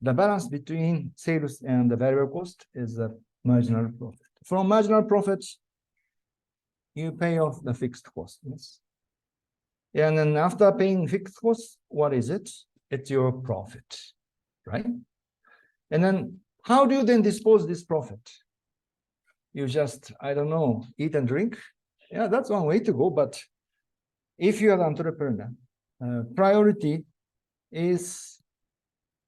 the balance between sales and the variable cost is the marginal profit. From marginal profits, you pay off the fixed cost. Yes. And then after paying fixed costs, what is it? It's your profit, right? And then how do you then dispose this profit? You just, I don't know, eat and drink. Yeah, that's one way to go. But if you are an entrepreneur, priority is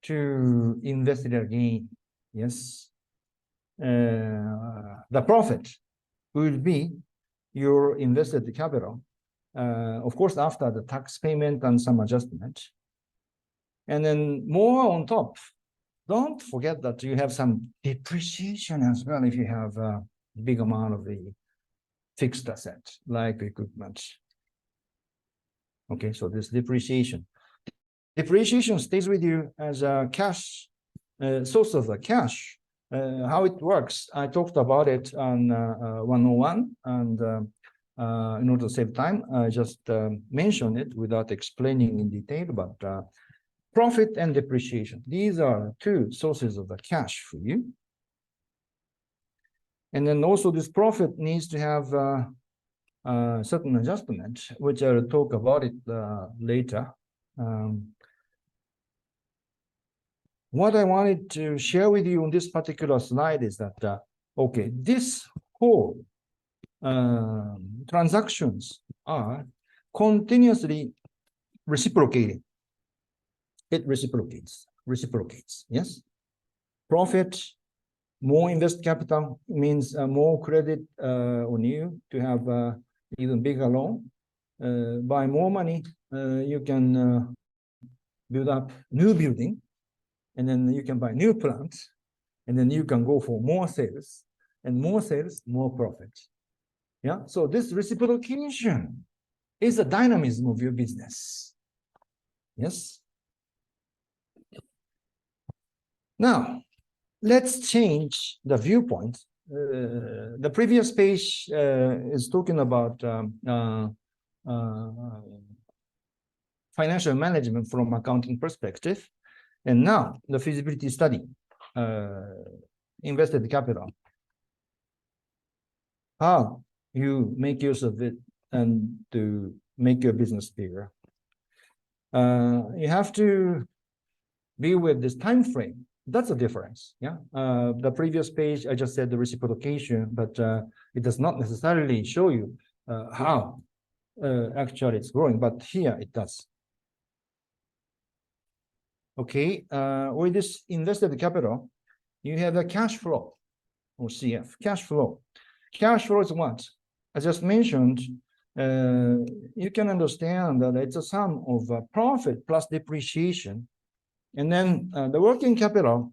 to invest in again. Yes. The profit will be your invested capital. Of course, after the tax payment and some adjustment. And then more on top, don't forget that you have some depreciation as well if you have a big amount of the fixed asset, like equipment. Okay, so this depreciation. Depreciation stays with you as a cash, source of the cash. How it works, I talked about it on 101, and in order to save time, I just mentioned it without explaining in detail, but profit and depreciation, these are two sources of the cash for you. And then also this profit needs to have certain adjustment, which I'll talk about it later. What I wanted to share with you on this particular slide is that, okay, this whole transactions are continuously reciprocating. It reciprocates, yes? Profit, more invest capital means more credit on you to have even bigger loan. By more money, you can build up new building, and then you can buy new plants, and then you can go for more sales, and more sales, more profit. Yeah, so this reciprocation is the dynamism of your business. Yes. Now, let's change the viewpoint. The previous page is talking about financial management from accounting perspective. And now the feasibility study, invested capital, how you make use of it and to make your business bigger. You have to be with this time frame. That's a difference. Yeah. The previous page, I just said the reciprocation, but it does not necessarily show you how actually it's growing, but here it does. Okay. With this invested capital, you have a cash flow or CF, cash flow. Cash flow is what? I just mentioned, you can understand that it's a sum of profit plus depreciation. And then the working capital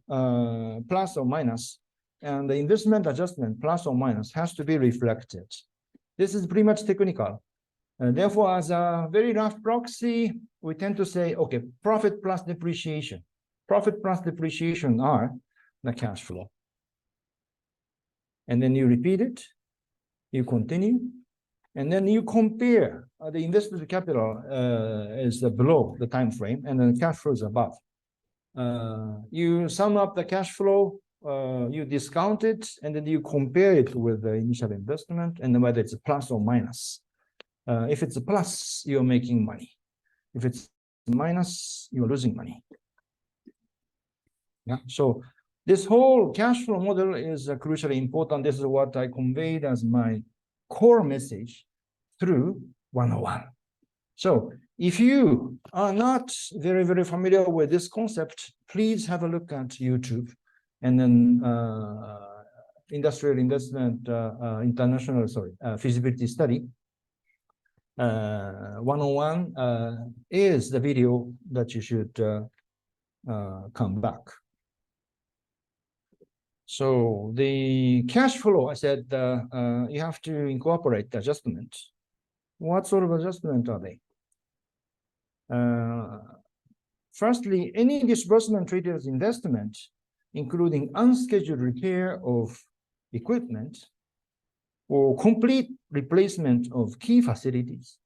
plus or minus, and the investment adjustment plus or minus has to be reflected. This is pretty much technical. Therefore, as a very rough proxy, we tend to say, okay, profit plus depreciation. Profit plus depreciation are the cash flow. And then you repeat it, you continue, and then you compare the invested capital is below the time frame, and then cash flow is above. You sum up the cash flow, you discount it, and then you compare it with the initial investment, and then whether it's a plus or minus. If it's a plus, you're making money. If it's a minus, you're losing money. Yeah. So this whole cash flow model is crucially important. This is what I conveyed as my core message through 101. So if you are not very, very familiar with this concept, please have a look at YouTube, and then industrial investment feasibility study 101 is the video that you should come back. So the cash flow, I said, you have to incorporate the adjustment. What sort of adjustment are they? Firstly, any disbursement treated as investment, including unscheduled repair of equipment or complete replacement of key facilities,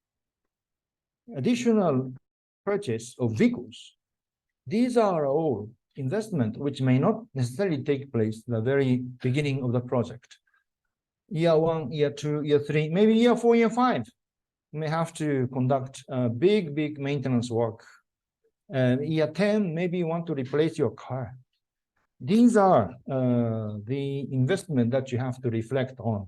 additional purchase of vehicles. These are all investment which may not necessarily take place at the very beginning of the project. Year 1, year 2, year 3, maybe year 4, year 5. You may have to conduct big maintenance work. Year 10, maybe you want to replace your car. These are the investment that you have to reflect on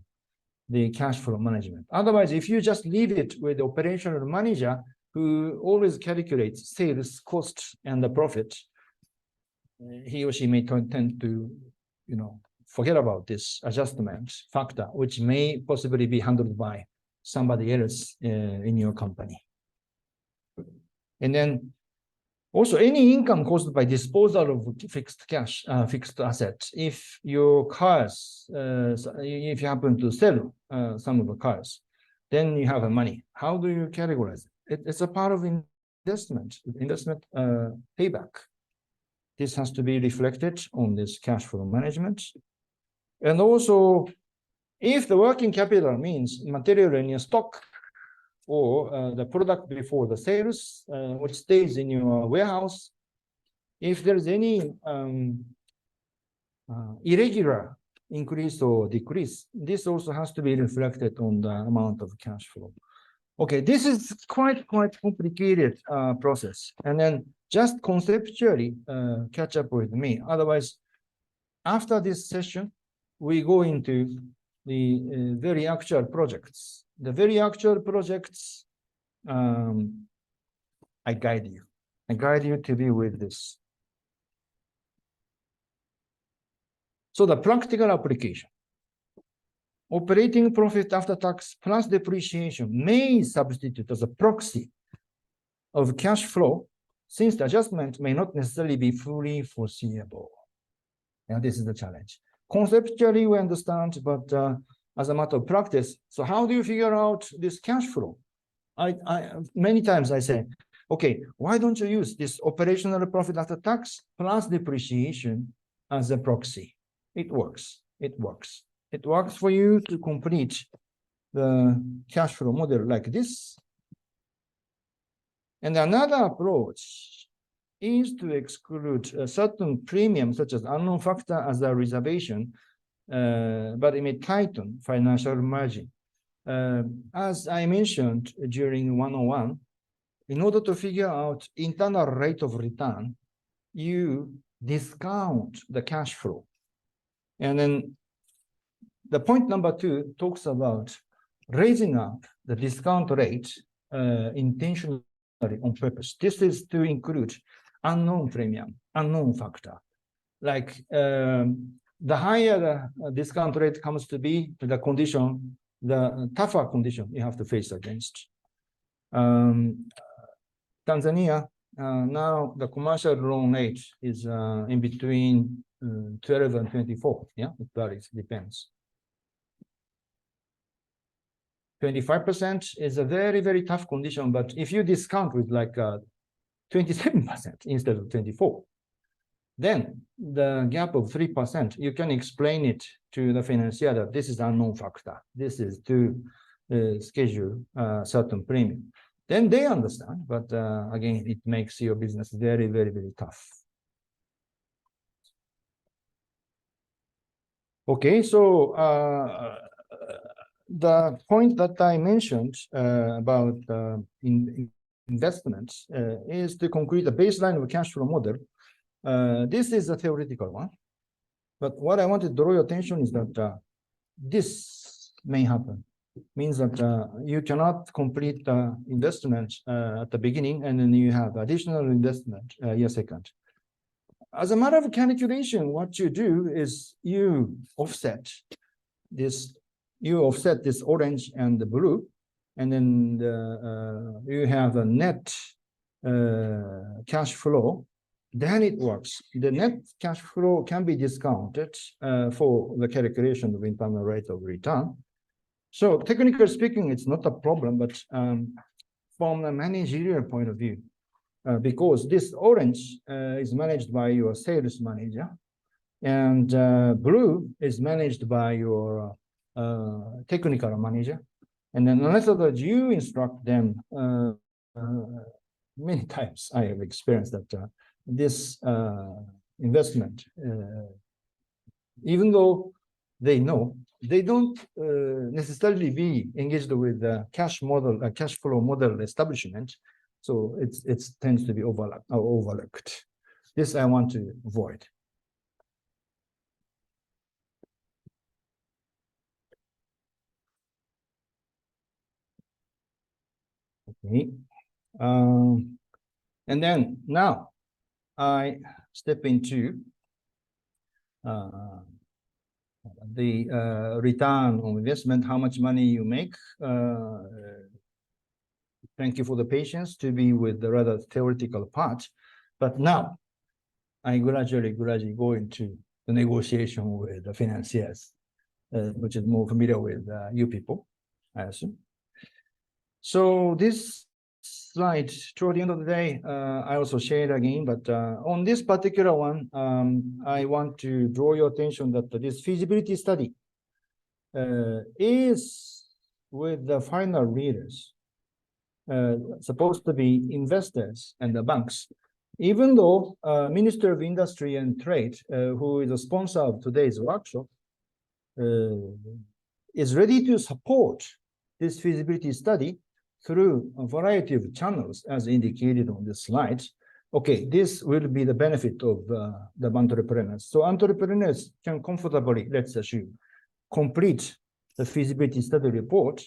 the cash flow management. Otherwise, if you just leave it with the operational manager who always calculates sales, cost, and the profit, he or she may tend to, forget about this adjustment factor, which may possibly be handled by somebody else in your company. And then also any income caused by disposal of fixed assets. If your cars, if you happen to sell some of the cars, then you have money. How do you categorize it? It's a part of investment payback. This has to be reflected on this cash flow management. And also, if the working capital means material in your stock or the product before the sales, which stays in your warehouse, if there's any irregular increase or decrease, this also has to be reflected on the amount of cash flow. Okay, this is quite complicated process. And then just conceptually catch up with me. Otherwise, after this session, we go into the very actual projects. The very actual projects, I guide you. I guide you to be with this. So the practical application. Operating profit after tax plus depreciation may substitute as a proxy of cash flow, since the adjustment may not necessarily be fully foreseeable. And this is the challenge. Conceptually, we understand, but as a matter of practice, so how do you figure out this cash flow? Many times I say, okay, why don't you use this operational profit after tax plus depreciation as a proxy? It works. It works. It works for you to complete the cash flow model like this. And another approach is to exclude a certain premium, such as unknown factor as a reservation, but it may tighten financial margin. As I mentioned during 101, in order to figure out internal rate of return, you discount the cash flow. And then the point number 2 talks about raising up the discount rate intentionally on purpose. This is to include unknown premium, unknown factor. Like the higher the discount rate comes to be, the condition, the tougher condition you have to face against. Tanzania, now the commercial loan rate is in between 12 and 24. Yeah, it varies, depends. 25% is a very, very tough condition, but if you discount with like 27% instead of 24, then the gap of 3%, you can explain it to the financier that this is unknown factor. This is to schedule a certain premium. Then they understand, but again, it makes your business very, very, very tough. Okay, so the point that I mentioned about investments is to concrete a baseline of a cash flow model. This is a theoretical one, but what I want to draw your attention is that this may happen. Means that you cannot complete the investment at the beginning, and then you have additional investment year second. As a matter of calculation, what you do is you offset this orange and the blue, and then you have a net cash flow. Then it works. The net cash flow can be discounted for the calculation of internal rate of return. So technically speaking, it's not a problem, but from a managerial point of view, because this orange is managed by your sales manager, and blue is managed by your technical manager, and then unless you instruct them, many times I have experienced that this investment, even though they know, they don't necessarily be engaged with the cash flow model establishment. So it tends to be overlooked. This I want to avoid. Okay. And then now I step into the return on investment, how much money you make. Thank you for the patience to be with the rather theoretical part. But now I gradually go into the negotiation with the financiers, which is more familiar with you people, I assume. So this slide, toward the end of the day, I also shared again, but on this particular one, I want to draw your attention that this feasibility study is with the final readers, supposed to be investors and the banks. Even though Minister of Industry and Trade, who is a sponsor of today's workshop, is ready to support this feasibility study through a variety of channels, as indicated on this slide. Okay, this will be the benefit of the entrepreneurs. So entrepreneurs can comfortably, let's assume, complete the feasibility study report,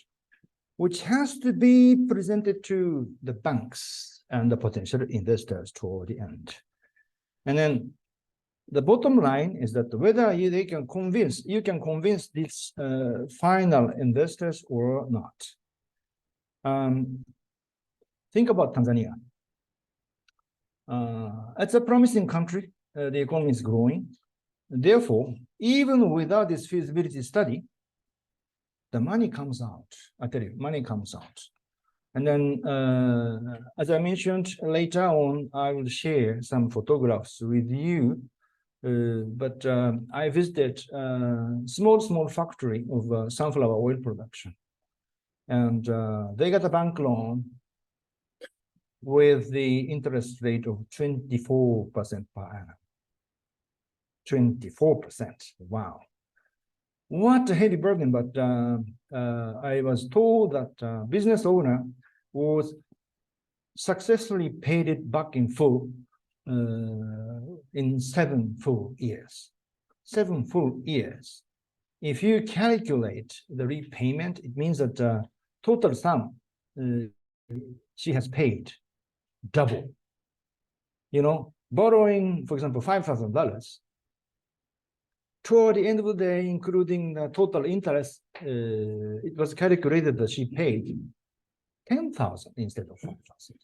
which has to be presented to the banks and the potential investors toward the end. And then the bottom line is that whether you can convince these final investors or not. Think about Tanzania. It's a promising country. The economy is growing. Therefore, even without this feasibility study, the money comes out. I tell you, money comes out. And then, as I mentioned later on, I will share some photographs with you. But I visited a small factory of sunflower oil production. And they got a bank loan with the interest rate of 24% per annum. 24%. Wow. What a heavy burden, but I was told that business owner was successfully paid it back in full in 7 full years. 7 full years. If you calculate the repayment, it means that total sum she has paid double. You know, borrowing, for example, $5,000. Toward the end of the day, including the total interest, it was calculated that she paid 10,000 instead of 5,000.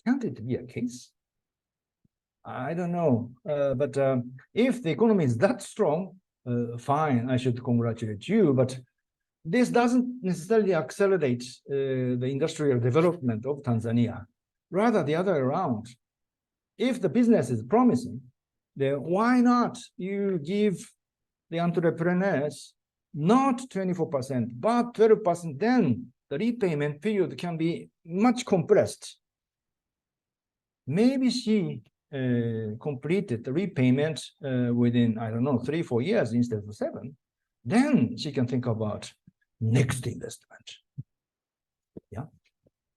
Can't it be a case? I don't know, but if the economy is that strong, fine, I should congratulate you, but this doesn't necessarily accelerate the industrial development of Tanzania. Rather, the other way around. If the business is promising, then why not you give the entrepreneurs not 24%, but 12%, then the repayment period can be much compressed. Maybe she completed the repayment within, I don't know, 3-4 years instead of 7. Then she can think about next investment. Yeah,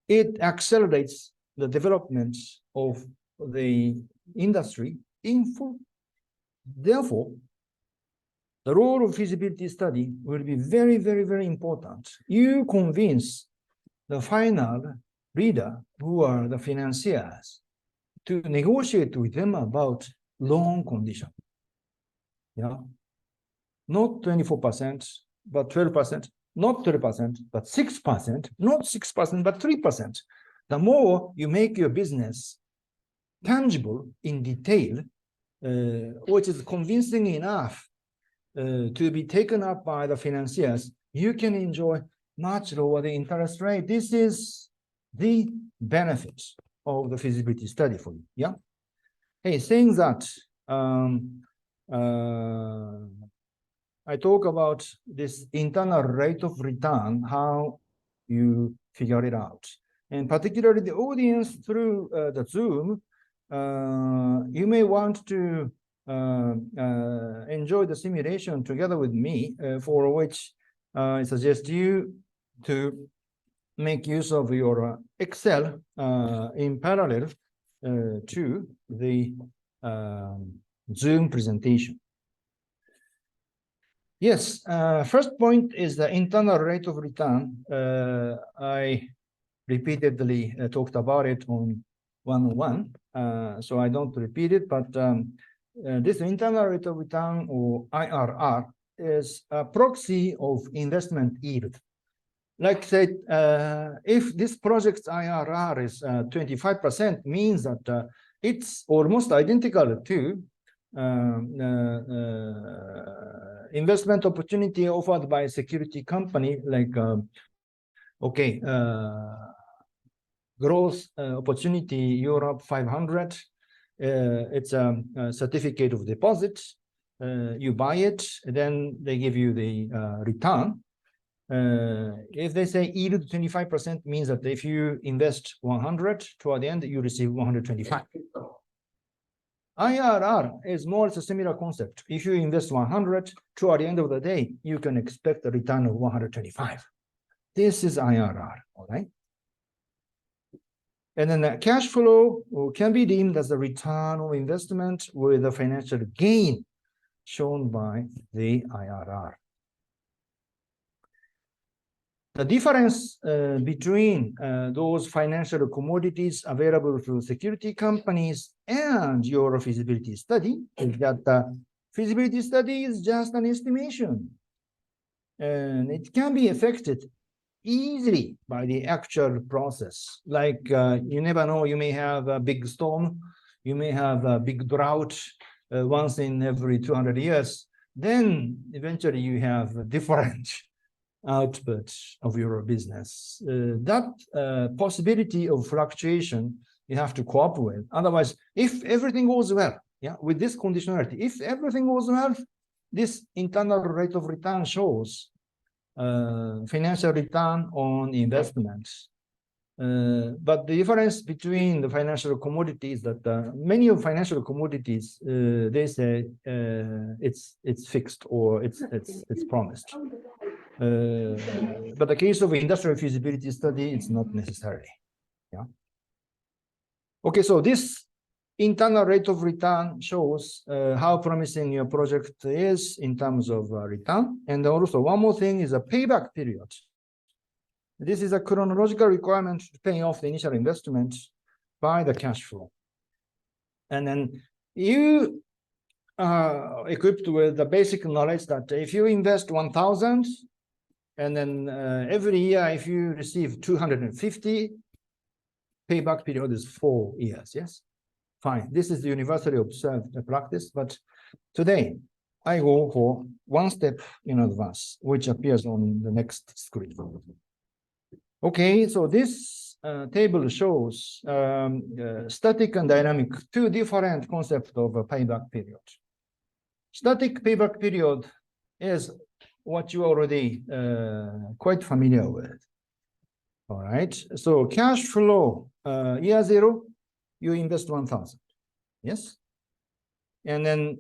it accelerates the development of the industry in full. Therefore, the role of feasibility study will be very, very, very important. You convince the final reader, who are the financiers, to negotiate with them about loan condition. Yeah, not 24%, but 12%, not 30%, but 6%, not 6%, but 3%. The more you make your business tangible in detail, which is convincing enough to be taken up by the financiers, you can enjoy much lower the interest rate. This is the benefit of the feasibility study for you. Yeah. Hey, saying that, I talk about this internal rate of return, how you figure it out. And particularly the audience through the Zoom, you may want to enjoy the simulation together with me, for which I suggest you to make use of your Excel in parallel to the Zoom presentation. Yes, first point is the internal rate of return. I repeatedly talked about it on 101, so I don't repeat it, but this internal rate of return, or IRR, is a proxy of investment yield. Like I said, if this project's IRR is 25%, means that it's almost identical to investment opportunity offered by a security company, like growth opportunity Europe 500. It's a certificate of deposit. You buy it, then they give you the return. If they say yield 25%, means that if you invest 100, toward the end you receive 125. IRR is more or less a similar concept. If you invest 100, toward the end of the day, you can expect a return of 125. This is IRR, all right? And then the cash flow can be deemed as the return of investment with a financial gain shown by the IRR. The difference between those financial commodities available through security companies and your feasibility study is that the feasibility study is just an estimation. And it can be affected easily by the actual process. Like you never know, you may have a big storm, you may have a big drought once in every 200 years. Then eventually you have a different output of your business. That possibility of fluctuation you have to cope with. Otherwise, if everything goes well, yeah, with this conditionality, if everything goes well, this internal rate of return shows financial return on investments But the difference between the financial commodities that many of financial commodities they say it's fixed or it's promised. But the case of industrial feasibility study, it's not necessarily. Yeah. Okay, so this internal rate of return shows how promising your project is in terms of return. And also one more thing is a payback period. This is a chronological requirement to pay off the initial investment by the cash flow. And then you are equipped with the basic knowledge that if you invest 1,000, and then every year, if you receive 250, payback period is 4 years, yes? Fine, this is the universally observed practice, but today I go for one step in advance, which appears on the next screen. Okay, so this table shows static and dynamic, two different concepts of a payback period. Static payback period is what you already quite familiar with. All right, so cash flow, year 0, you invest 1,000, yes? And then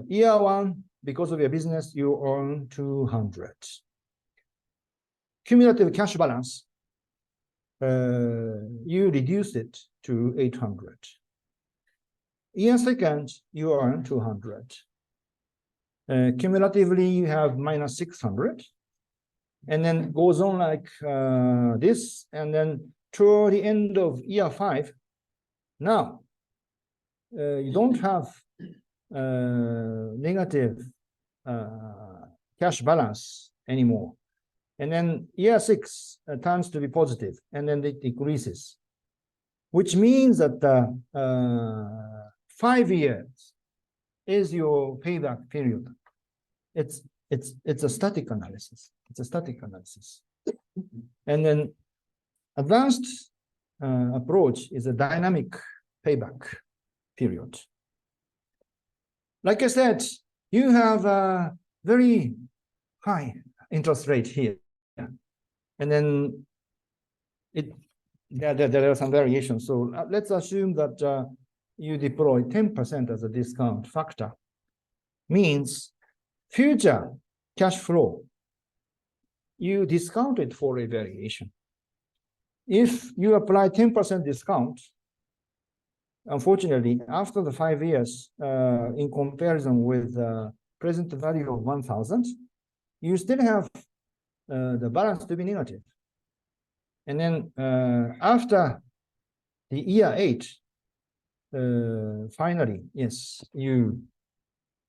year 1, because of your business, you earn 200. Cumulative cash balance, you reduce it to 800. Year 2, you earn 200. Cumulatively, you have minus 600. And then goes on like this. And then toward the end of year 5, now you don't have negative cash balance anymore. And then year 6 turns to be positive, and then it decreases, which means that 5 years is your payback period. It's a static analysis. It's a static analysis. And then advanced approach is a dynamic payback period. Like I said, you have a very high interest rate here. And then there are some variations. So let's assume that you deploy 10% as a discount factor. Means future cash flow, you discount it for a variation. If you apply 10% discount, unfortunately, after the 5 years, in comparison with the present value of 1,000, you still have the balance to be negative. And then after the year 8, finally, yes, you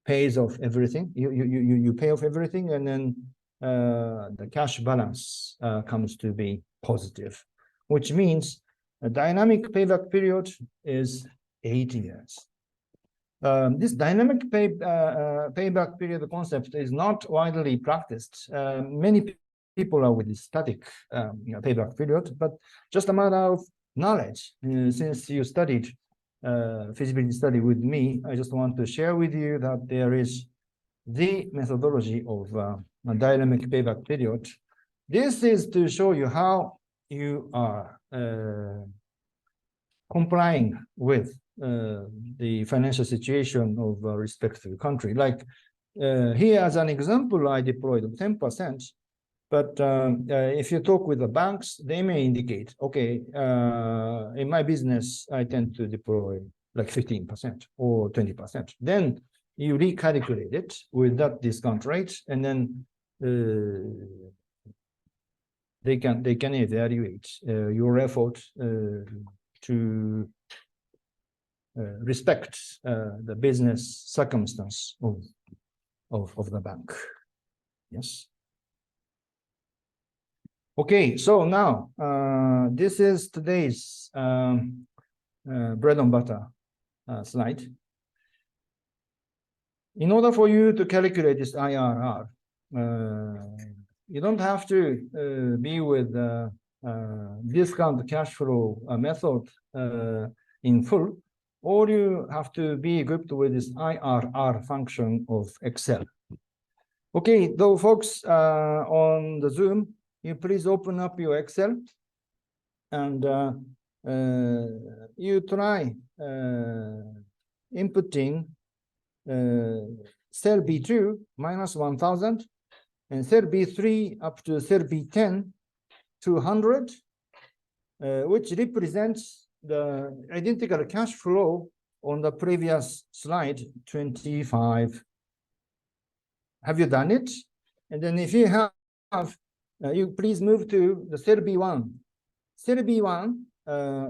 pays off everything. You pay off everything, and then the cash balance comes to be positive, which means a dynamic payback period is 8 years. This dynamic payback period concept is not widely practiced. Many people are with this static payback period, but just a matter of knowledge. Since you studied feasibility study with me, I just want to share with you that there is the methodology of a dynamic payback period. This is to show you how you are complying with the financial situation of a respective country. Like here as an example, I deployed 10%, but if you talk with the banks, they may indicate, okay, in my business, I tend to deploy like 15% or 20%. Then you recalculate it with that discount rate, and then they can evaluate your effort to respect the business circumstance of the bank. Yes. Okay, so now this is today's bread and butter slide. In order for you to calculate this IRR, you don't have to be with the discount cash flow method in full. Or you have to be equipped with this IRR function of Excel. Okay, though folks on the Zoom, you please open up your Excel and you try inputting cell B2 minus 1000 and cell B3 up to cell B10 200, which represents the identical cash flow on the previous slide 25. Have you done it? And then if you have, you please move to the cell B1. Cell B1,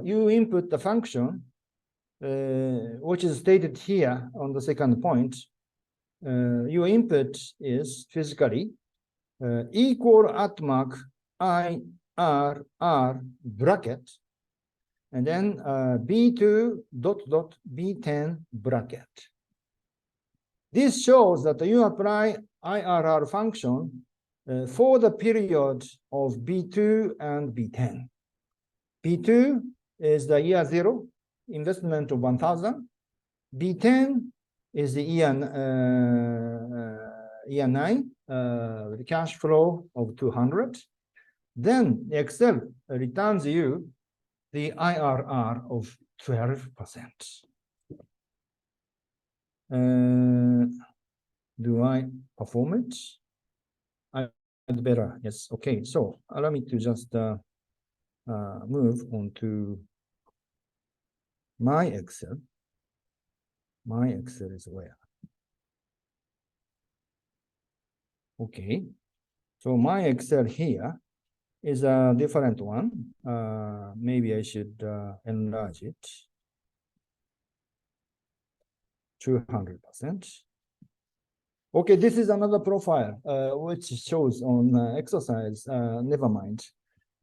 you input the function, which is stated here on the second point. Your input is physically equal at mark IRR bracket, and then B2 dot dot B10 bracket. This shows that you apply IRR function for the period of B2 and B10. B2 is the year 0 investment of 1000. B10 is the year 9 the cash flow of 200. Then Excel returns you the IRR of 12%. Do I perform it? I'd better. Yes. Okay. So allow me to just move on to my Excel. My Excel is where? Okay. So my Excel here is a different one. Maybe I should enlarge it. 200%. Okay, this is another profile which shows on exercise. Never mind.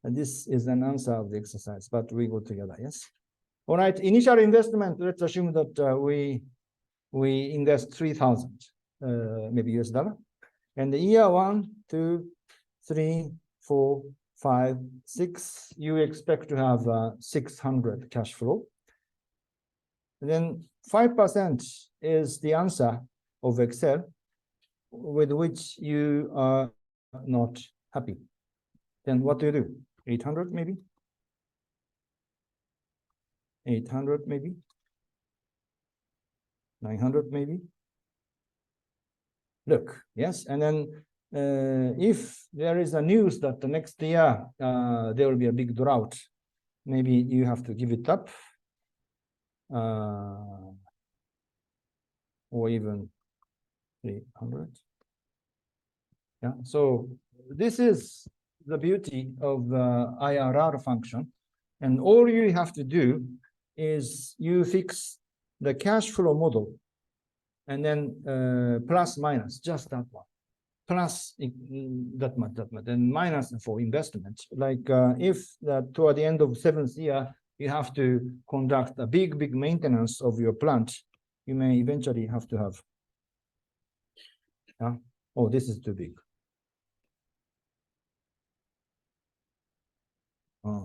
This is an answer of the exercise, but we go together. Yes. All right. Initial investment. Let's assume that we invest 3,000, maybe US dollar, and the year 1, 2, 3, 4, 5, 6. You expect to have 600 cash flow. And then 5% is the answer of Excel, with which you are not happy. Then what do you do? 800 maybe? 800 maybe? 900 maybe? Look, yes, and then if there is a news that the next year there will be a big drought, maybe you have to give it up, or even 300. Yeah, so this is the beauty of the IRR function, and all you have to do is you fix the cash flow model, and then plus minus just that one, plus that much, and minus for investment. Like if toward the end of 7th year you have to conduct a big maintenance of your plant, you may eventually have to have. Oh, this is too big.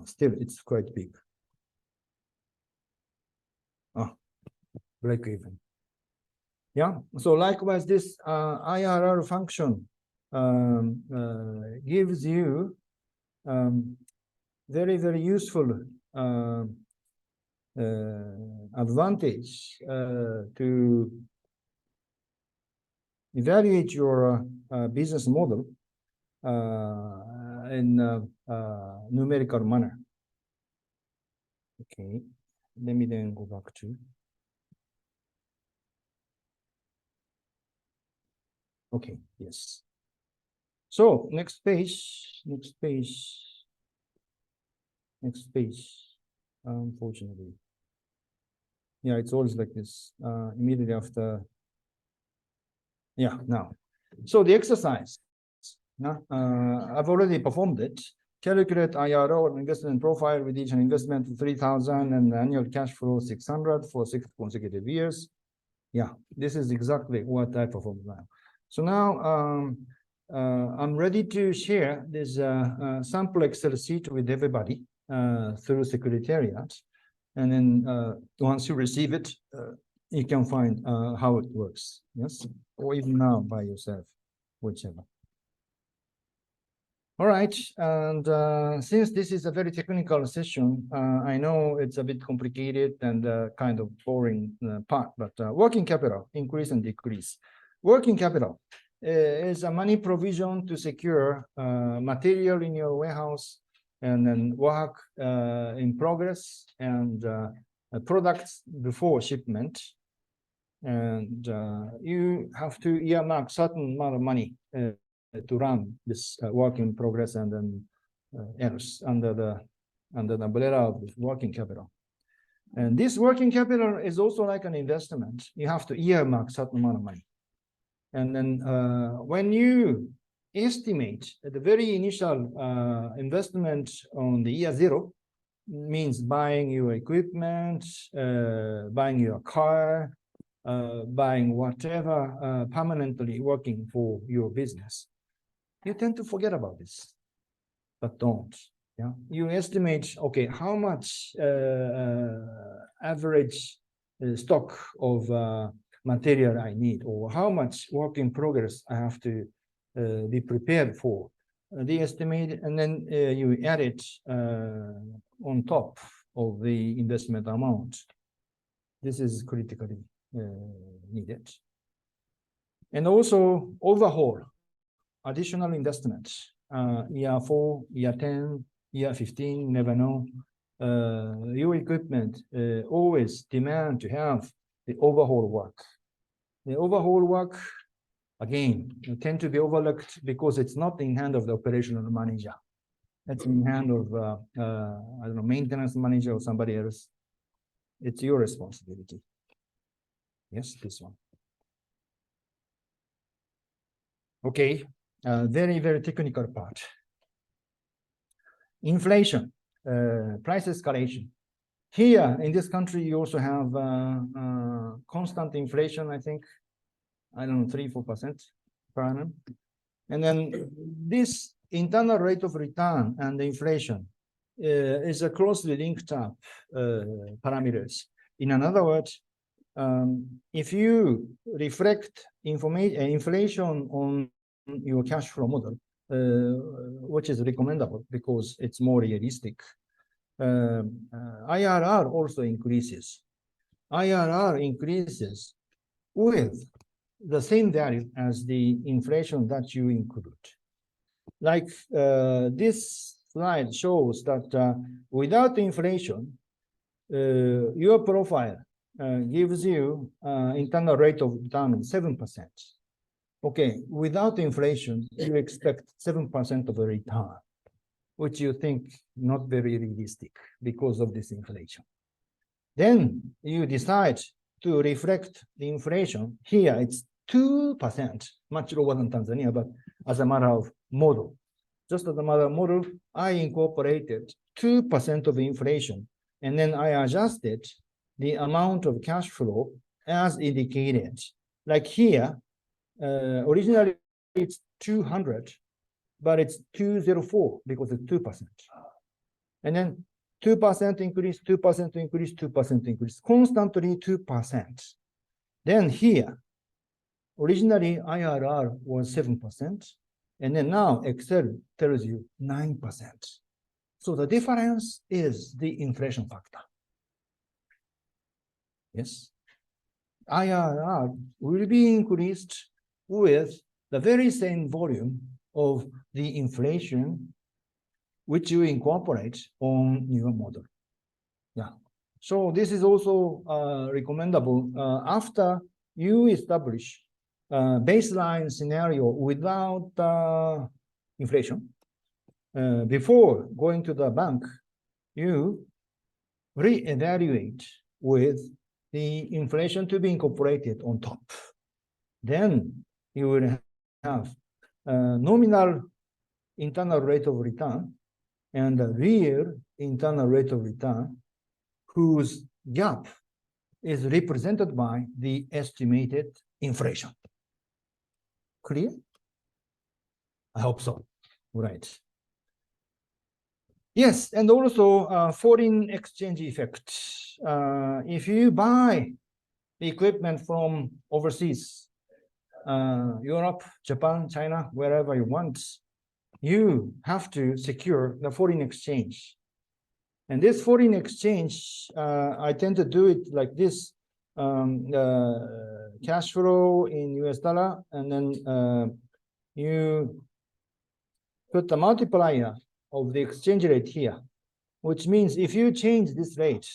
Still, it's quite big. Break even. Yeah. So likewise, this IRR function gives you very useful advantage to evaluate your business model in numerical manner. Okay, let me then go back to. Okay, yes. So next page. Unfortunately. Yeah, it's always like this immediately after. Yeah, now. So the exercise. I've already performed it. Calculate IRR investment profile with each investment of 3,000 and annual cash flow 600 for 6 consecutive years. Yeah, this is exactly what I performed now. So now I'm ready to share this sample Excel sheet with everybody through Secretariat. And then once you receive it, you can find how it works. Yes, or even now by yourself, whichever. All right, and since this is a very technical session, I know it's a bit complicated and kind of boring part, but working capital, increase and decrease. Working capital is a money provision to secure material in your warehouse and then work in progress and products before shipment. And you have to earmark certain amount of money to run this work in progress and then else under the umbrella of working capital. And this working capital is also like an investment. You have to earmark certain amount of money. And then when you estimate the very initial investment on the year zero, means buying your equipment, buying your car, buying whatever permanently working for your business. You tend to forget about this, but don't. Yeah, you estimate, okay, how much average stock of material I need, or how much work in progress I have to be prepared for. The estimate, and then you add it on top of the investment amount. This is critically needed. And also overhaul, additional investment, year 4, year 10, year 15, never know. Your equipment always demand to have the overhaul work. The overhaul work, again, tend to be overlooked because it's not in hand of the operational manager. It's in hand of, I don't know, maintenance manager or somebody else. It's your responsibility. Yes, this one. Okay, very, very technical part. Inflation, price escalation. Here in this country, you also have constant inflation, I think, I don't know, 3-4% per annum. And then this internal rate of return and the inflation is a closely linked up parameters. In other words, if you reflect inflation on your cash flow model, which is recommendable because it's more realistic, IRR also increases. IRR increases with the same value as the inflation that you include. Like this slide shows that without inflation, your profile gives you internal rate of return of 7%. Okay, without inflation, you expect 7% of a return, which you think not very realistic because of this inflation. Then you decide to reflect the inflation. Here it's 2%, much lower than Tanzania, but as a matter of model. Just as a matter of model, I incorporated 2% of inflation, and then I adjusted the amount of cash flow as indicated. Like here, originally it's 200, but it's 204 because it's 2%. And then 2% increase, 2% increase, 2% increase, constantly 2%. Then here, originally IRR was 7%, and then now Excel tells you 9%. So the difference is the inflation factor. Yes. IRR will be increased with the very same volume of the inflation which you incorporate on your model. Yeah. So this is also recommendable after you establish a baseline scenario without inflation. Before going to the bank, you reevaluate with the inflation to be incorporated on top. Then you will have nominal internal rate of return and the real internal rate of return, whose gap is represented by the estimated inflation. Clear? I hope so. Right. Yes, and also foreign exchange effect. If you buy the equipment from overseas, Europe, Japan, China, wherever you want, you have to secure the foreign exchange. And this foreign exchange, I tend to do it like this. Cash flow in US dollar, and then you put the multiplier of the exchange rate here, which means if you change this rate,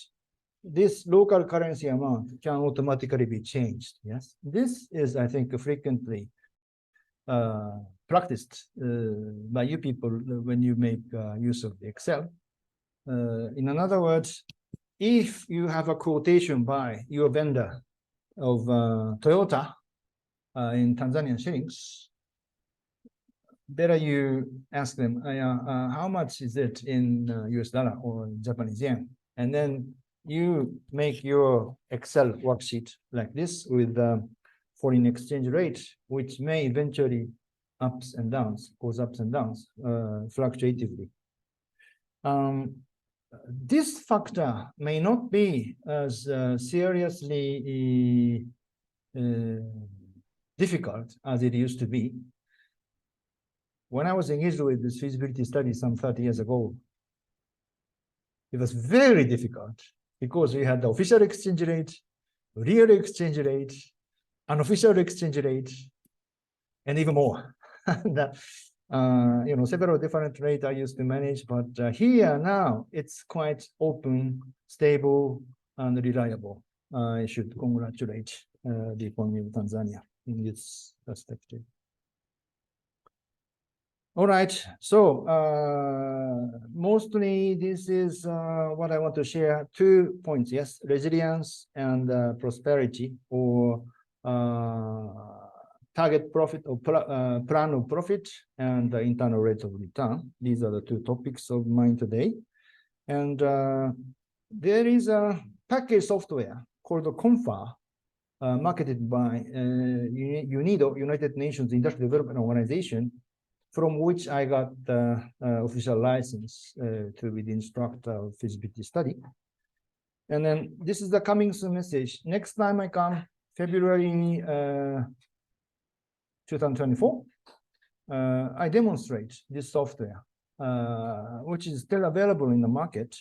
this local currency amount can automatically be changed. Yes, this is, I think, frequently practiced by you people when you make use of the Excel. In other words, if you have a quotation by your vendor of Toyota in Tanzanian shillings, better you ask them, how much is it in US dollar or Japanese yen? And then you make your Excel worksheet like this with foreign exchange rate, which may eventually goes ups and downs fluctuatively. This factor may not be as seriously difficult as it used to be. When I was engaged with this feasibility study some 30 years ago, it was very difficult because we had the official exchange rate, real exchange rate, unofficial exchange rate, and even more. Several different rates I used to manage, but here now it's quite open, stable, and reliable. I should congratulate the economy of Tanzania in this perspective. All right, so mostly this is what I want to share. 2 points, yes, resilience and prosperity, or target profit or plan of profit and the internal rate of return. These are the 2 topics of mine today. And there is a package software called CONFA, marketed by UNIDO, United Nations Industrial Development Organization, from which I got the official license to be the instructor of feasibility study. And then this is the coming soon message. Next time I come, February 2024, I demonstrate this software, which is still available in the market.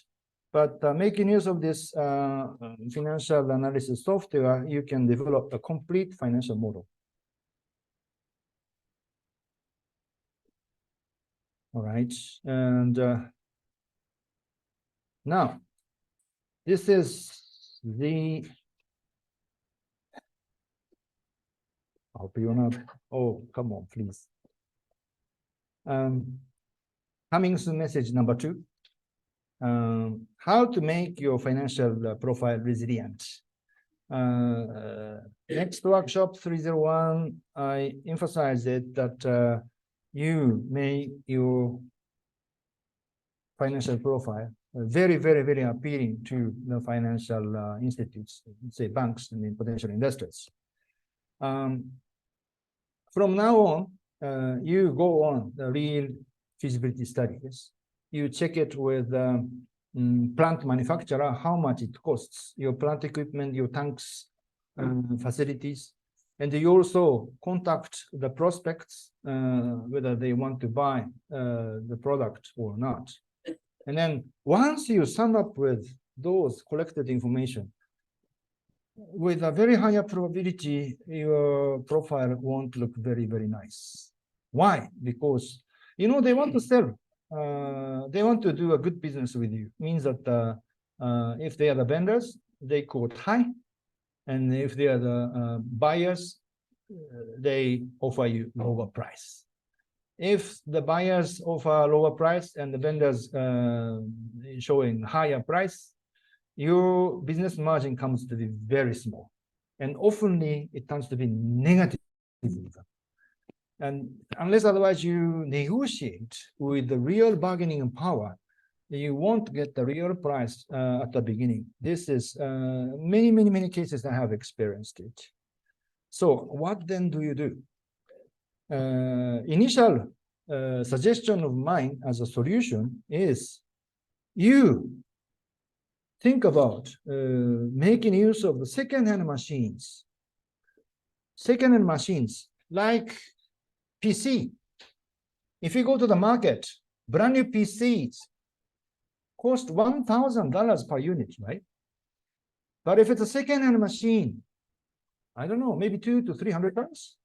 But making use of this financial analysis software, you can develop a complete financial model. All right, and now this is the, I hope you're not, oh, come on, please. Coming soon message number 2, how to make your financial profile resilient. Next workshop 301, I emphasize it that you make your financial profile very, very, very appealing to the financial institutes, say banks and potential investors. From now on, you go on the real feasibility studies. You check it with plant manufacturer, how much it costs, your plant equipment, your tanks, facilities. And you also contact the prospects, whether they want to buy the product or not. And then once you sum up with those collected information, with a very higher probability, your profile won't look very, very nice. Why? Because, they want to sell. They want to do a good business with you. Means that if they are the vendors, they quote high. And if they are the buyers, they offer you lower price. If the buyers offer lower price and the vendors showing higher price, your business margin comes to be very small. And oftenly, it tends to be negative. And unless otherwise you negotiate with the real bargaining power, you won't get the real price at the beginning. This is many, many, many cases I have experienced it. So what then do you do? Initial suggestion of mine as a solution is you think about making use of the second-hand machines. Second-hand machines like PC, If you go to the market, brand new PCs cost $1,000 per unit, right? But if it's a second-hand machine, I don't know, maybe $200 to $300.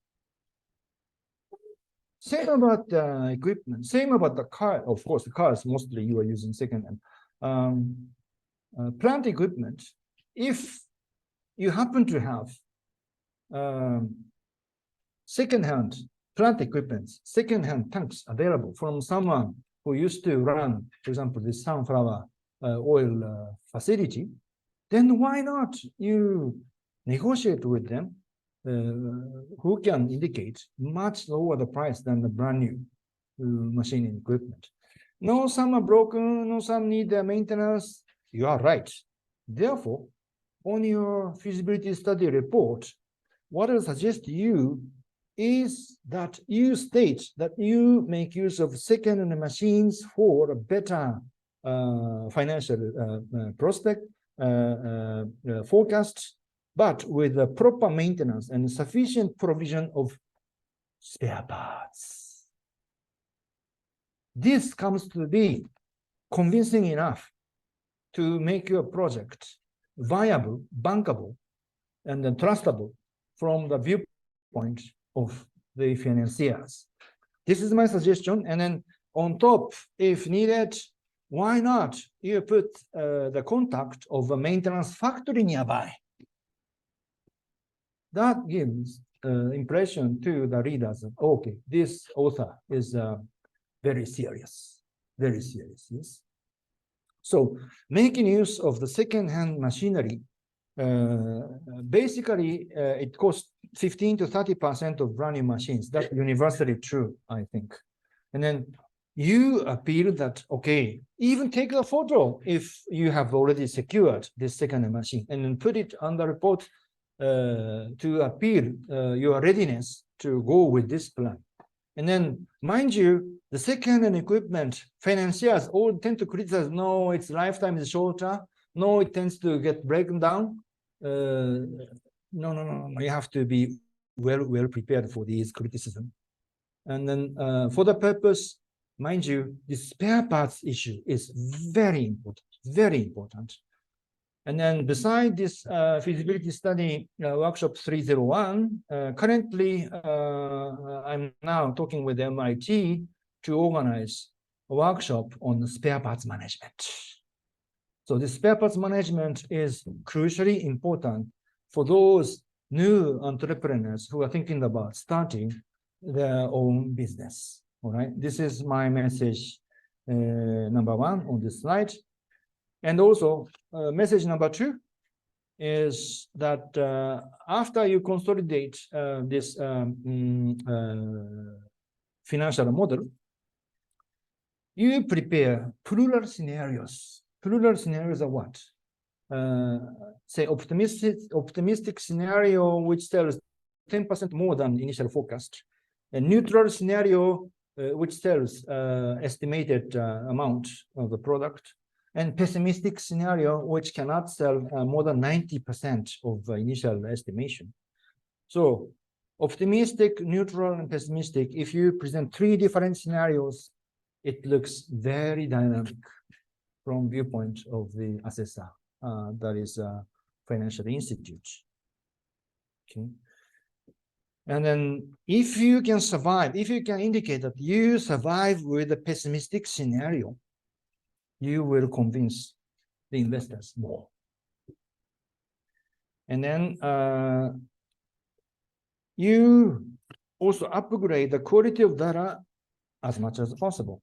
Same about equipment. Same about the car. Of course, the cars mostly you are using second-hand. Plant equipment. If you happen to have second-hand plant equipment, second-hand tanks available from someone who used to run, for example, this sunflower oil facility, then why not you negotiate with them who can indicate much lower the price than the brand new machine and equipment. No, some are broken, no, some need maintenance. You are right. Therefore, on your feasibility study report, what I suggest to you is that you state that you make use of second-hand machines for a better financial prospect, forecast, but with the proper maintenance and sufficient provision of spare parts. This comes to be convincing enough to make your project viable, bankable, and then trustable from the viewpoint of the financiers. This is my suggestion. And then on top, if needed, why not you put the contact of a maintenance factory nearby? That gives impression to the readers that, okay, this author is very serious, yes. So making use of the second-hand machinery, basically it costs 15 to 30% of brand new machines. That's universally true, I think. And then you appeal that, okay, even take a photo if you have already secured this second-hand machine, and then put it on the report to appeal your readiness to go with this plan. And then, mind you, the second-hand equipment financiers all tend to criticize, no, its lifetime is shorter. No, it tends to get broken down. No. You have to be well prepared for these criticism. And then for the purpose, mind you, the spare parts issue is very important. And then beside this feasibility study workshop 301, currently I'm now talking with MIT to organize a workshop on the spare parts management. So the spare parts management is crucially important for those new entrepreneurs who are thinking about starting their own business. All right, this is my message number one on this slide. And also, message number two is that after you consolidate this financial model, you prepare plural scenarios. Plural scenarios are what? Say optimistic scenario which tells 10% more than initial forecast. A neutral scenario which tells estimated amount of the product. And pessimistic scenario, which cannot sell more than 90% of initial estimation. So optimistic, neutral, and pessimistic, if you present three different scenarios, it looks very dynamic from viewpoint of the assessor, that is a financial institute. Okay. And then if you can survive, if you can indicate that you survive with a pessimistic scenario, you will convince the investors more. And then you also upgrade the quality of data as much as possible.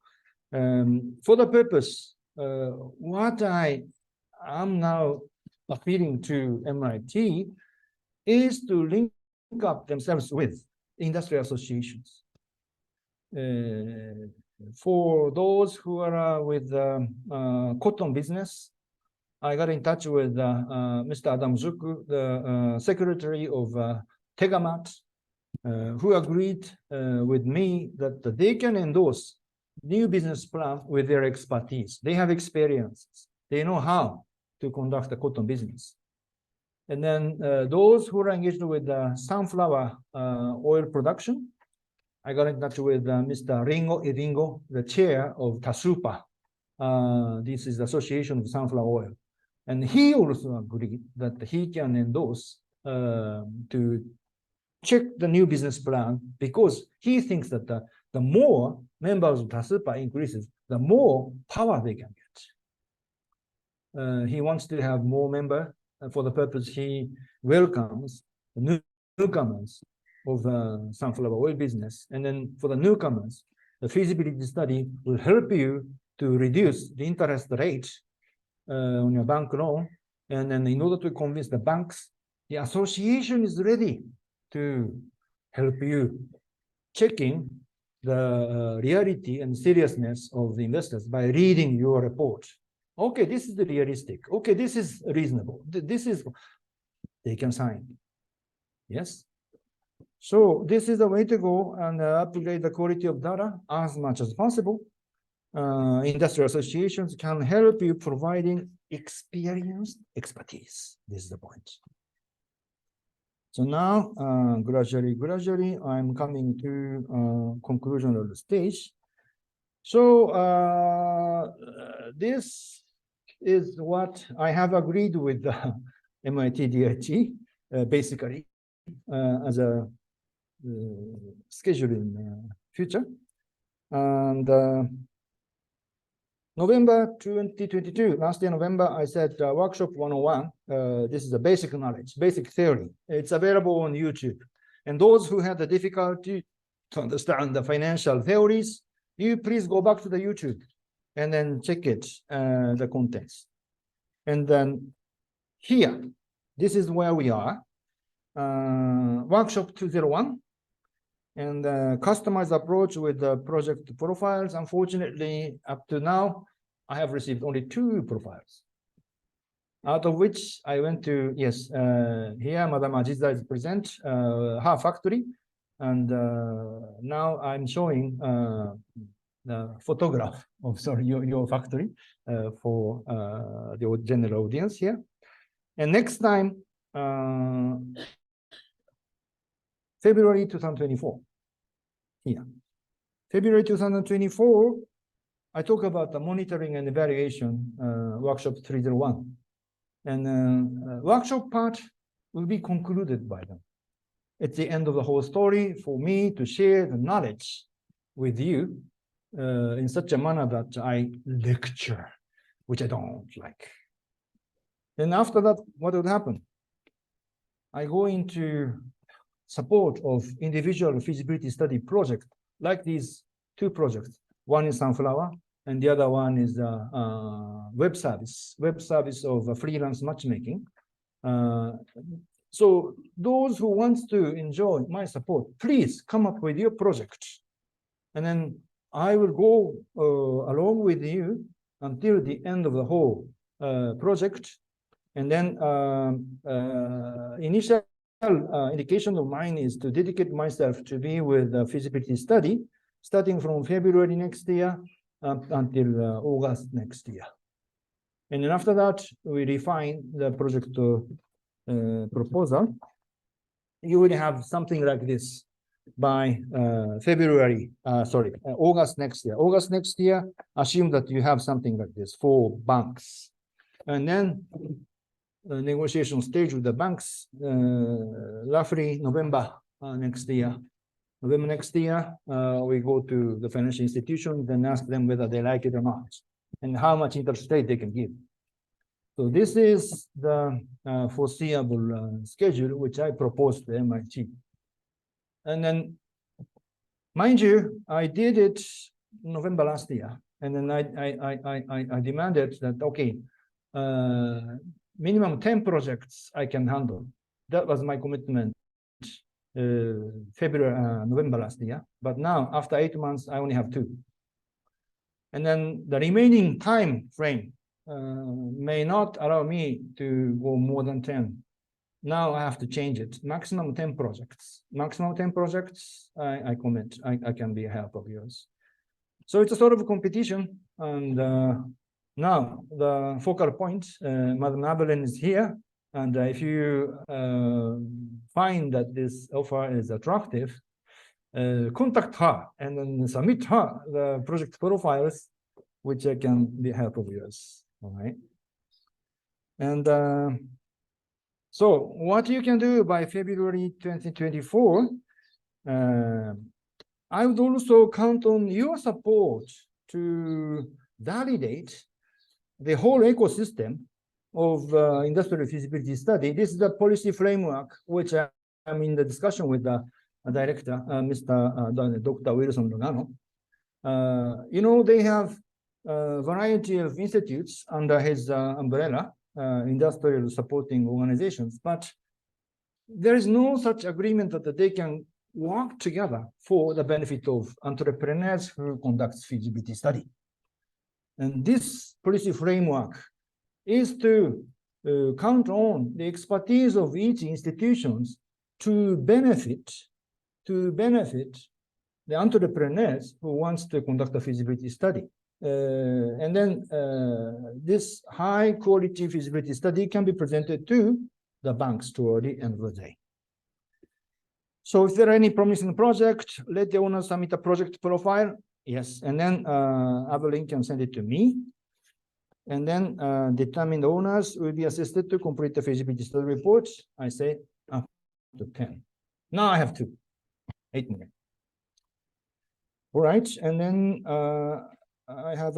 For the purpose, what I am now appealing to MIT is to link up themselves with industry associations. For those who are with cotton business, I got in touch with Mr. Adam Zuku, the secretary of Tegamat, who agreed with me that they can endorse new business plan with their expertise. They have experience. They know how to conduct a cotton business. And then those who are engaged with sunflower oil production, I got in touch with Mr. Ringo Iringo, the chair of TASUPA. This is the Association of Sunflower Oil. And he also agreed that he can endorse to check the new business plan, because he thinks that the more members of TASUPA increases, the more power they can get. He wants to have more members. For the purpose, he welcomes the newcomers of the sunflower oil business. And then for the newcomers, the feasibility study will help you to reduce the interest rate on your bank loan. And then in order to convince the banks, the association is ready to help you checking the reality and seriousness of the investors by reading your report. Okay, this is realistic. Okay, this is reasonable. This is, they can sign. Yes. So this is the way to go and upgrade the quality of data as much as possible. Industrial associations can help you providing experienced expertise. This is the point. So now, gradually, I'm coming to conclusion of the stage. So this is what I have agreed with the MIT DIT, basically, as a schedule in future. And November 2022, last year November, I said workshop 101. This is the basic knowledge, basic theory. It's available on YouTube. And those who had the difficulty to understand the financial theories, you please go back to the YouTube and then check it, the contents. And then here, this is where we are. Workshop 201. And customized approach with the project profiles. Unfortunately, up to now, I have received only 2 profiles, out of which I went to, yes, here, Madam Aziza is present, her factory. And now I'm showing the photograph of, sorry, your factory for the general audience here. And next time, February 2024. Here. February 2024, I talk about the monitoring and evaluation, workshop 301. And workshop part will be concluded by them. It's the end of the whole story for me to share the knowledge with you in such a manner that I lecture, which I don't like. Then after that, what would happen? I go into support of individual feasibility study project, like these 2 projects. One is sunflower, and the other one is web service of freelance matchmaking. So those who want to enjoy my support, please come up with your project. And then I will go along with you until the end of the whole project. And then initial indication of mine is to dedicate myself to be with the feasibility study, starting from February next year until August next year. And then after that, we refine the project proposal. You will have something like this by August next year. August next year, assume that you have something like this for banks. And then negotiation stage with the banks, roughly November next year. November next year, we go to the financial institutions and ask them whether they like it or not, and how much interest rate they can give. So this is the foreseeable schedule which I proposed to MIT. And then, mind you, I did it November last year, and then I demanded that, okay, minimum 10 projects I can handle. That was my commitment November last year. But now, after 8 months, I only have 2. And then the remaining time frame may not allow me to go more than 10. Now I have to change it. Maximum 10 projects. Maximum 10 projects, I commit. I can be a help of yours. So it's a sort of competition. And now the focal point, Madam Evelyn is here. And if you find that this offer is attractive, contact her and then submit her the project profiles, which can be help of yours. All right. And so what you can do by February 2024, I would also count on your support to validate the whole ecosystem of industrial feasibility study. This is the policy framework, which I'm in the discussion with the director, Dr. Wilson Logano. They have a variety of institutes under his umbrella, industrial supporting organizations, but there is no such agreement that they can work together for the benefit of entrepreneurs who conduct feasibility study. And this policy framework is to count on the expertise of each institutions to benefit the entrepreneurs who wants to conduct a feasibility study. And then this high quality feasibility study can be presented to the banks toward the end of the day. So if there are any promising project, let the owner submit a project profile. Yes, and then Avalyn can send it to me. And then determined owners will be assisted to complete the feasibility study report. I say up to 10. Now I have 8 minutes. All right, and then I have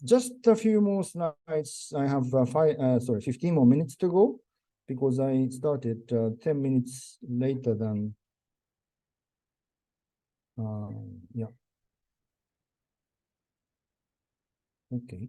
just a few more slides. I have 15 more minutes to go because I started 10 minutes later than, yeah. Okay.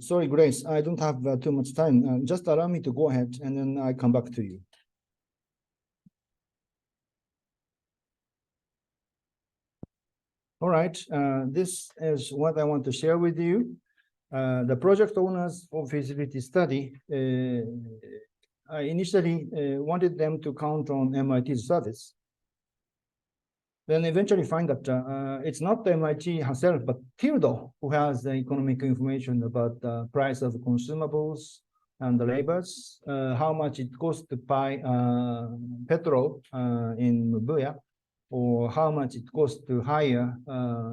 Sorry, Grace, I don't have too much time. Just allow me to go ahead and then I come back to you. All right, this is what I want to share with you. The project owners of feasibility study, I initially wanted them to count on MIT's service. Then eventually find that it's not the MIT herself, but Tildo, who has the economic information about the price of consumables and the labors, how much it costs to buy petrol in Mabuya, or how much it costs to hire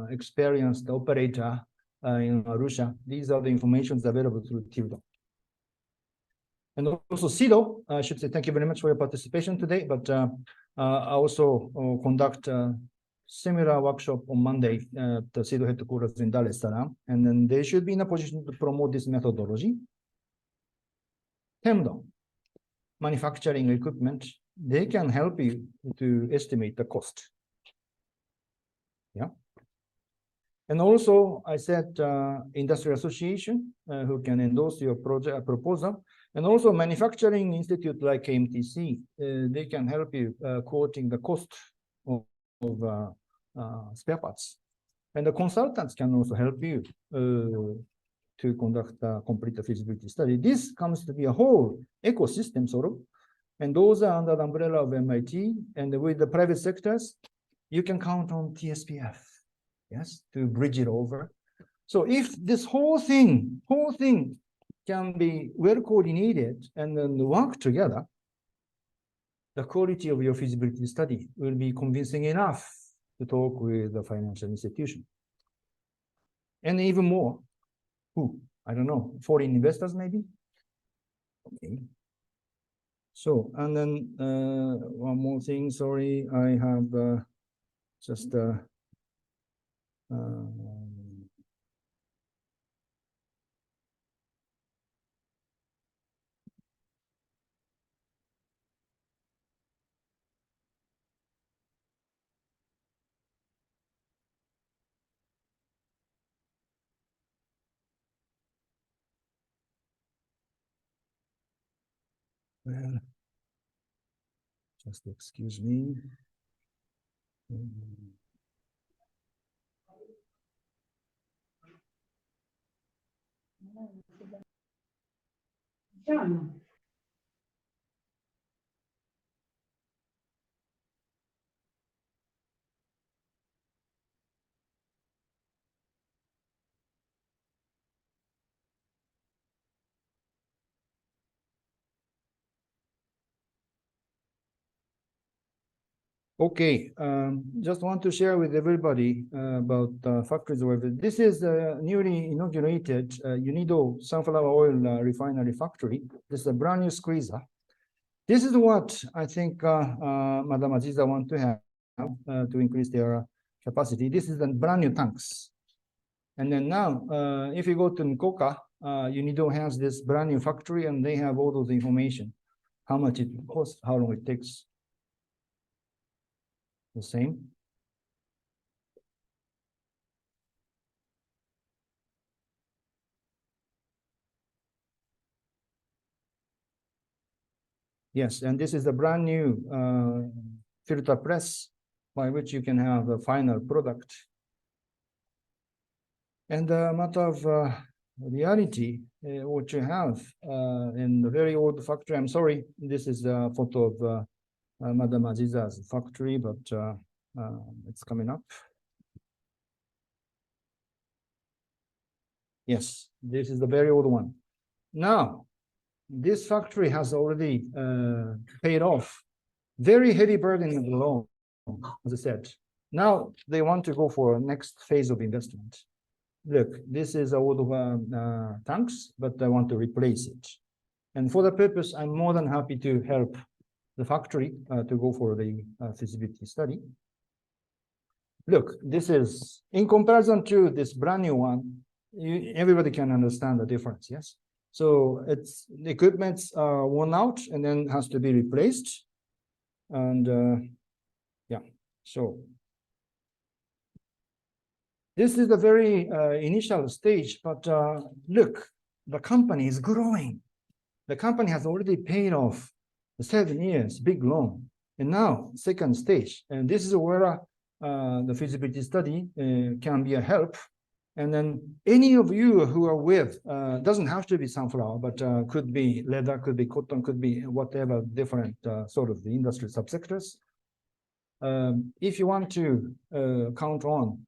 experienced operator in Arusha. These are the informations available through Tildo. And also CIDO, I should say thank you very much for your participation today, but I also conduct a similar workshop on Monday at the CIDO headquarters in Dar es Salaam, and then they should be in a position to promote this methodology. Temdo, manufacturing equipment, they can help you to estimate the cost. Yeah. And also, I said industrial association who can endorse your project proposal, and also manufacturing institute like MTC, they can help you quoting the cost of spare parts. And the consultants can also help you to conduct a complete feasibility study. This comes to be a whole ecosystem sort of, and those are under the umbrella of MIT, and with the private sectors, you can count on TSPF. Yes, to bridge it over. So if this whole thing can be well coordinated and then work together, the quality of your feasibility study will be convincing enough to talk with the financial institution. And even more, who? I don't know, foreign investors maybe? Okay. So, and then one more thing, sorry, I have just well, just excuse me. Okay, just want to share with everybody about factories. This is a newly inaugurated UNIDO sunflower oil refinery factory. This is a brand new squeezer. This is what I think Madam Aziza want to have to increase their capacity. This is the brand new tanks. And then now, if you go to Nkoka, UNIDO has this brand new factory and they have all those information, how much it costs, how long it takes. The same. Yes, and this is a brand new filter press by which you can have a final product. And a matter of reality, what you have in the very old factory, I'm sorry, this is a photo of Madam Aziza's factory, but it's coming up. Yes, this is the very old one. Now, this factory has already paid off very heavy burden of the loan, as I said. Now they want to go for next phase of investment. Look, this is old tanks, but I want to replace it. And for the purpose, I'm more than happy to help the factory to go for the feasibility study. Look, this is, in comparison to this brand new one, everybody can understand the difference, yes? So it's the equipment's worn out and then has to be replaced. And yeah, so this is the very initial stage, but look, the company is growing. The company has already paid off the 7 years, big loan. And now, second stage. And this is where the feasibility study can be a help. And then any of you who are with, doesn't have to be sunflower, but could be leather, could be cotton, could be whatever different sort of the industry subsectors. If you want to count on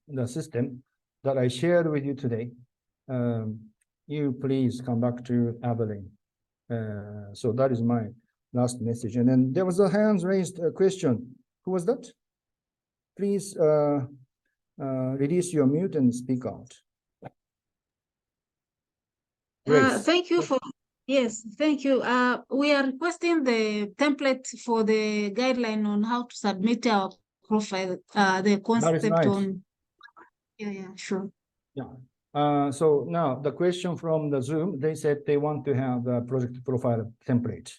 the system that I shared with you today, you please come back to Abilene. So that is my last message. And then there was a hands raised question. Who was that? Please release your mute and speak out. Thank you for, yes, thank you. We are requesting the template for the guideline on how to submit our profile, the concept right. on. Yeah, sure. Yeah. So now the question from the Zoom, they said they want to have the project profile template.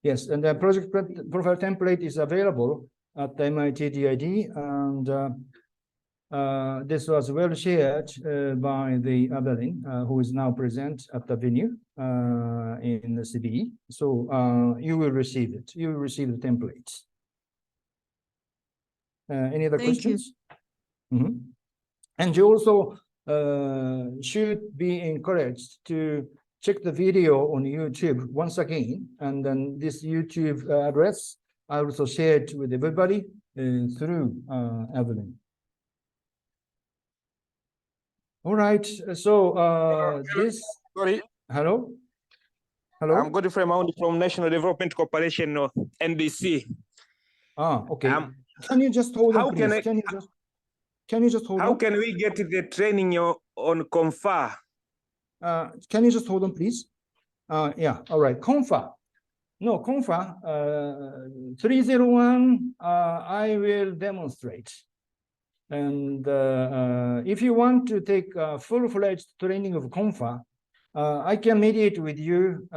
Yes, and the project profile template is available at the MIT DID, and this was well shared by the Abilene, who is now present at the venue in the CBE. So you will receive it. You will receive the templates. Any other questions? Mm-hmm. And you also should be encouraged to check the video on YouTube once again. And then this YouTube address, I also shared with everybody through Abilene. All right, so this. Sorry. Hello. Hello. I'm Godfrey Maundi from National Development Corporation, NDC. Okay. Can you just hold on, please? Can you just hold on? How can we get the training on CONFA? Can you just hold on, please? Yeah. All right. CONFA. No, CONFA 301. I will demonstrate. And if you want to take full-fledged training of CONFA, I can mediate with you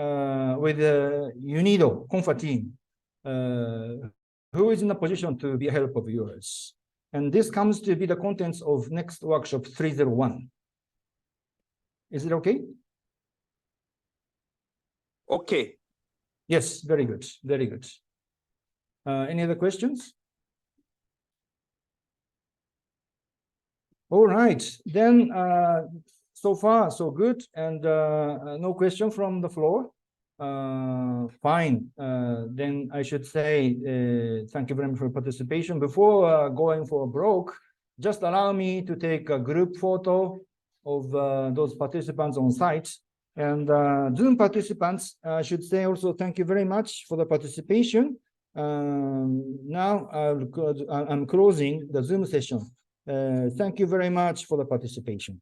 with the UNIDO CONFA team, who is in a position to be a help of yours. And this comes to be the contents of next workshop 301. Is it okay? Okay. Yes, very good, very good. Any other questions? All right, then so far so good, and no question from the floor. Fine, then I should say thank you very much for participation. Before going for a break, just allow me to take a group photo of those participants on site. And Zoom participants, I should say also thank you very much for the participation. Now I'm closing the Zoom session. Thank you very much for the participation.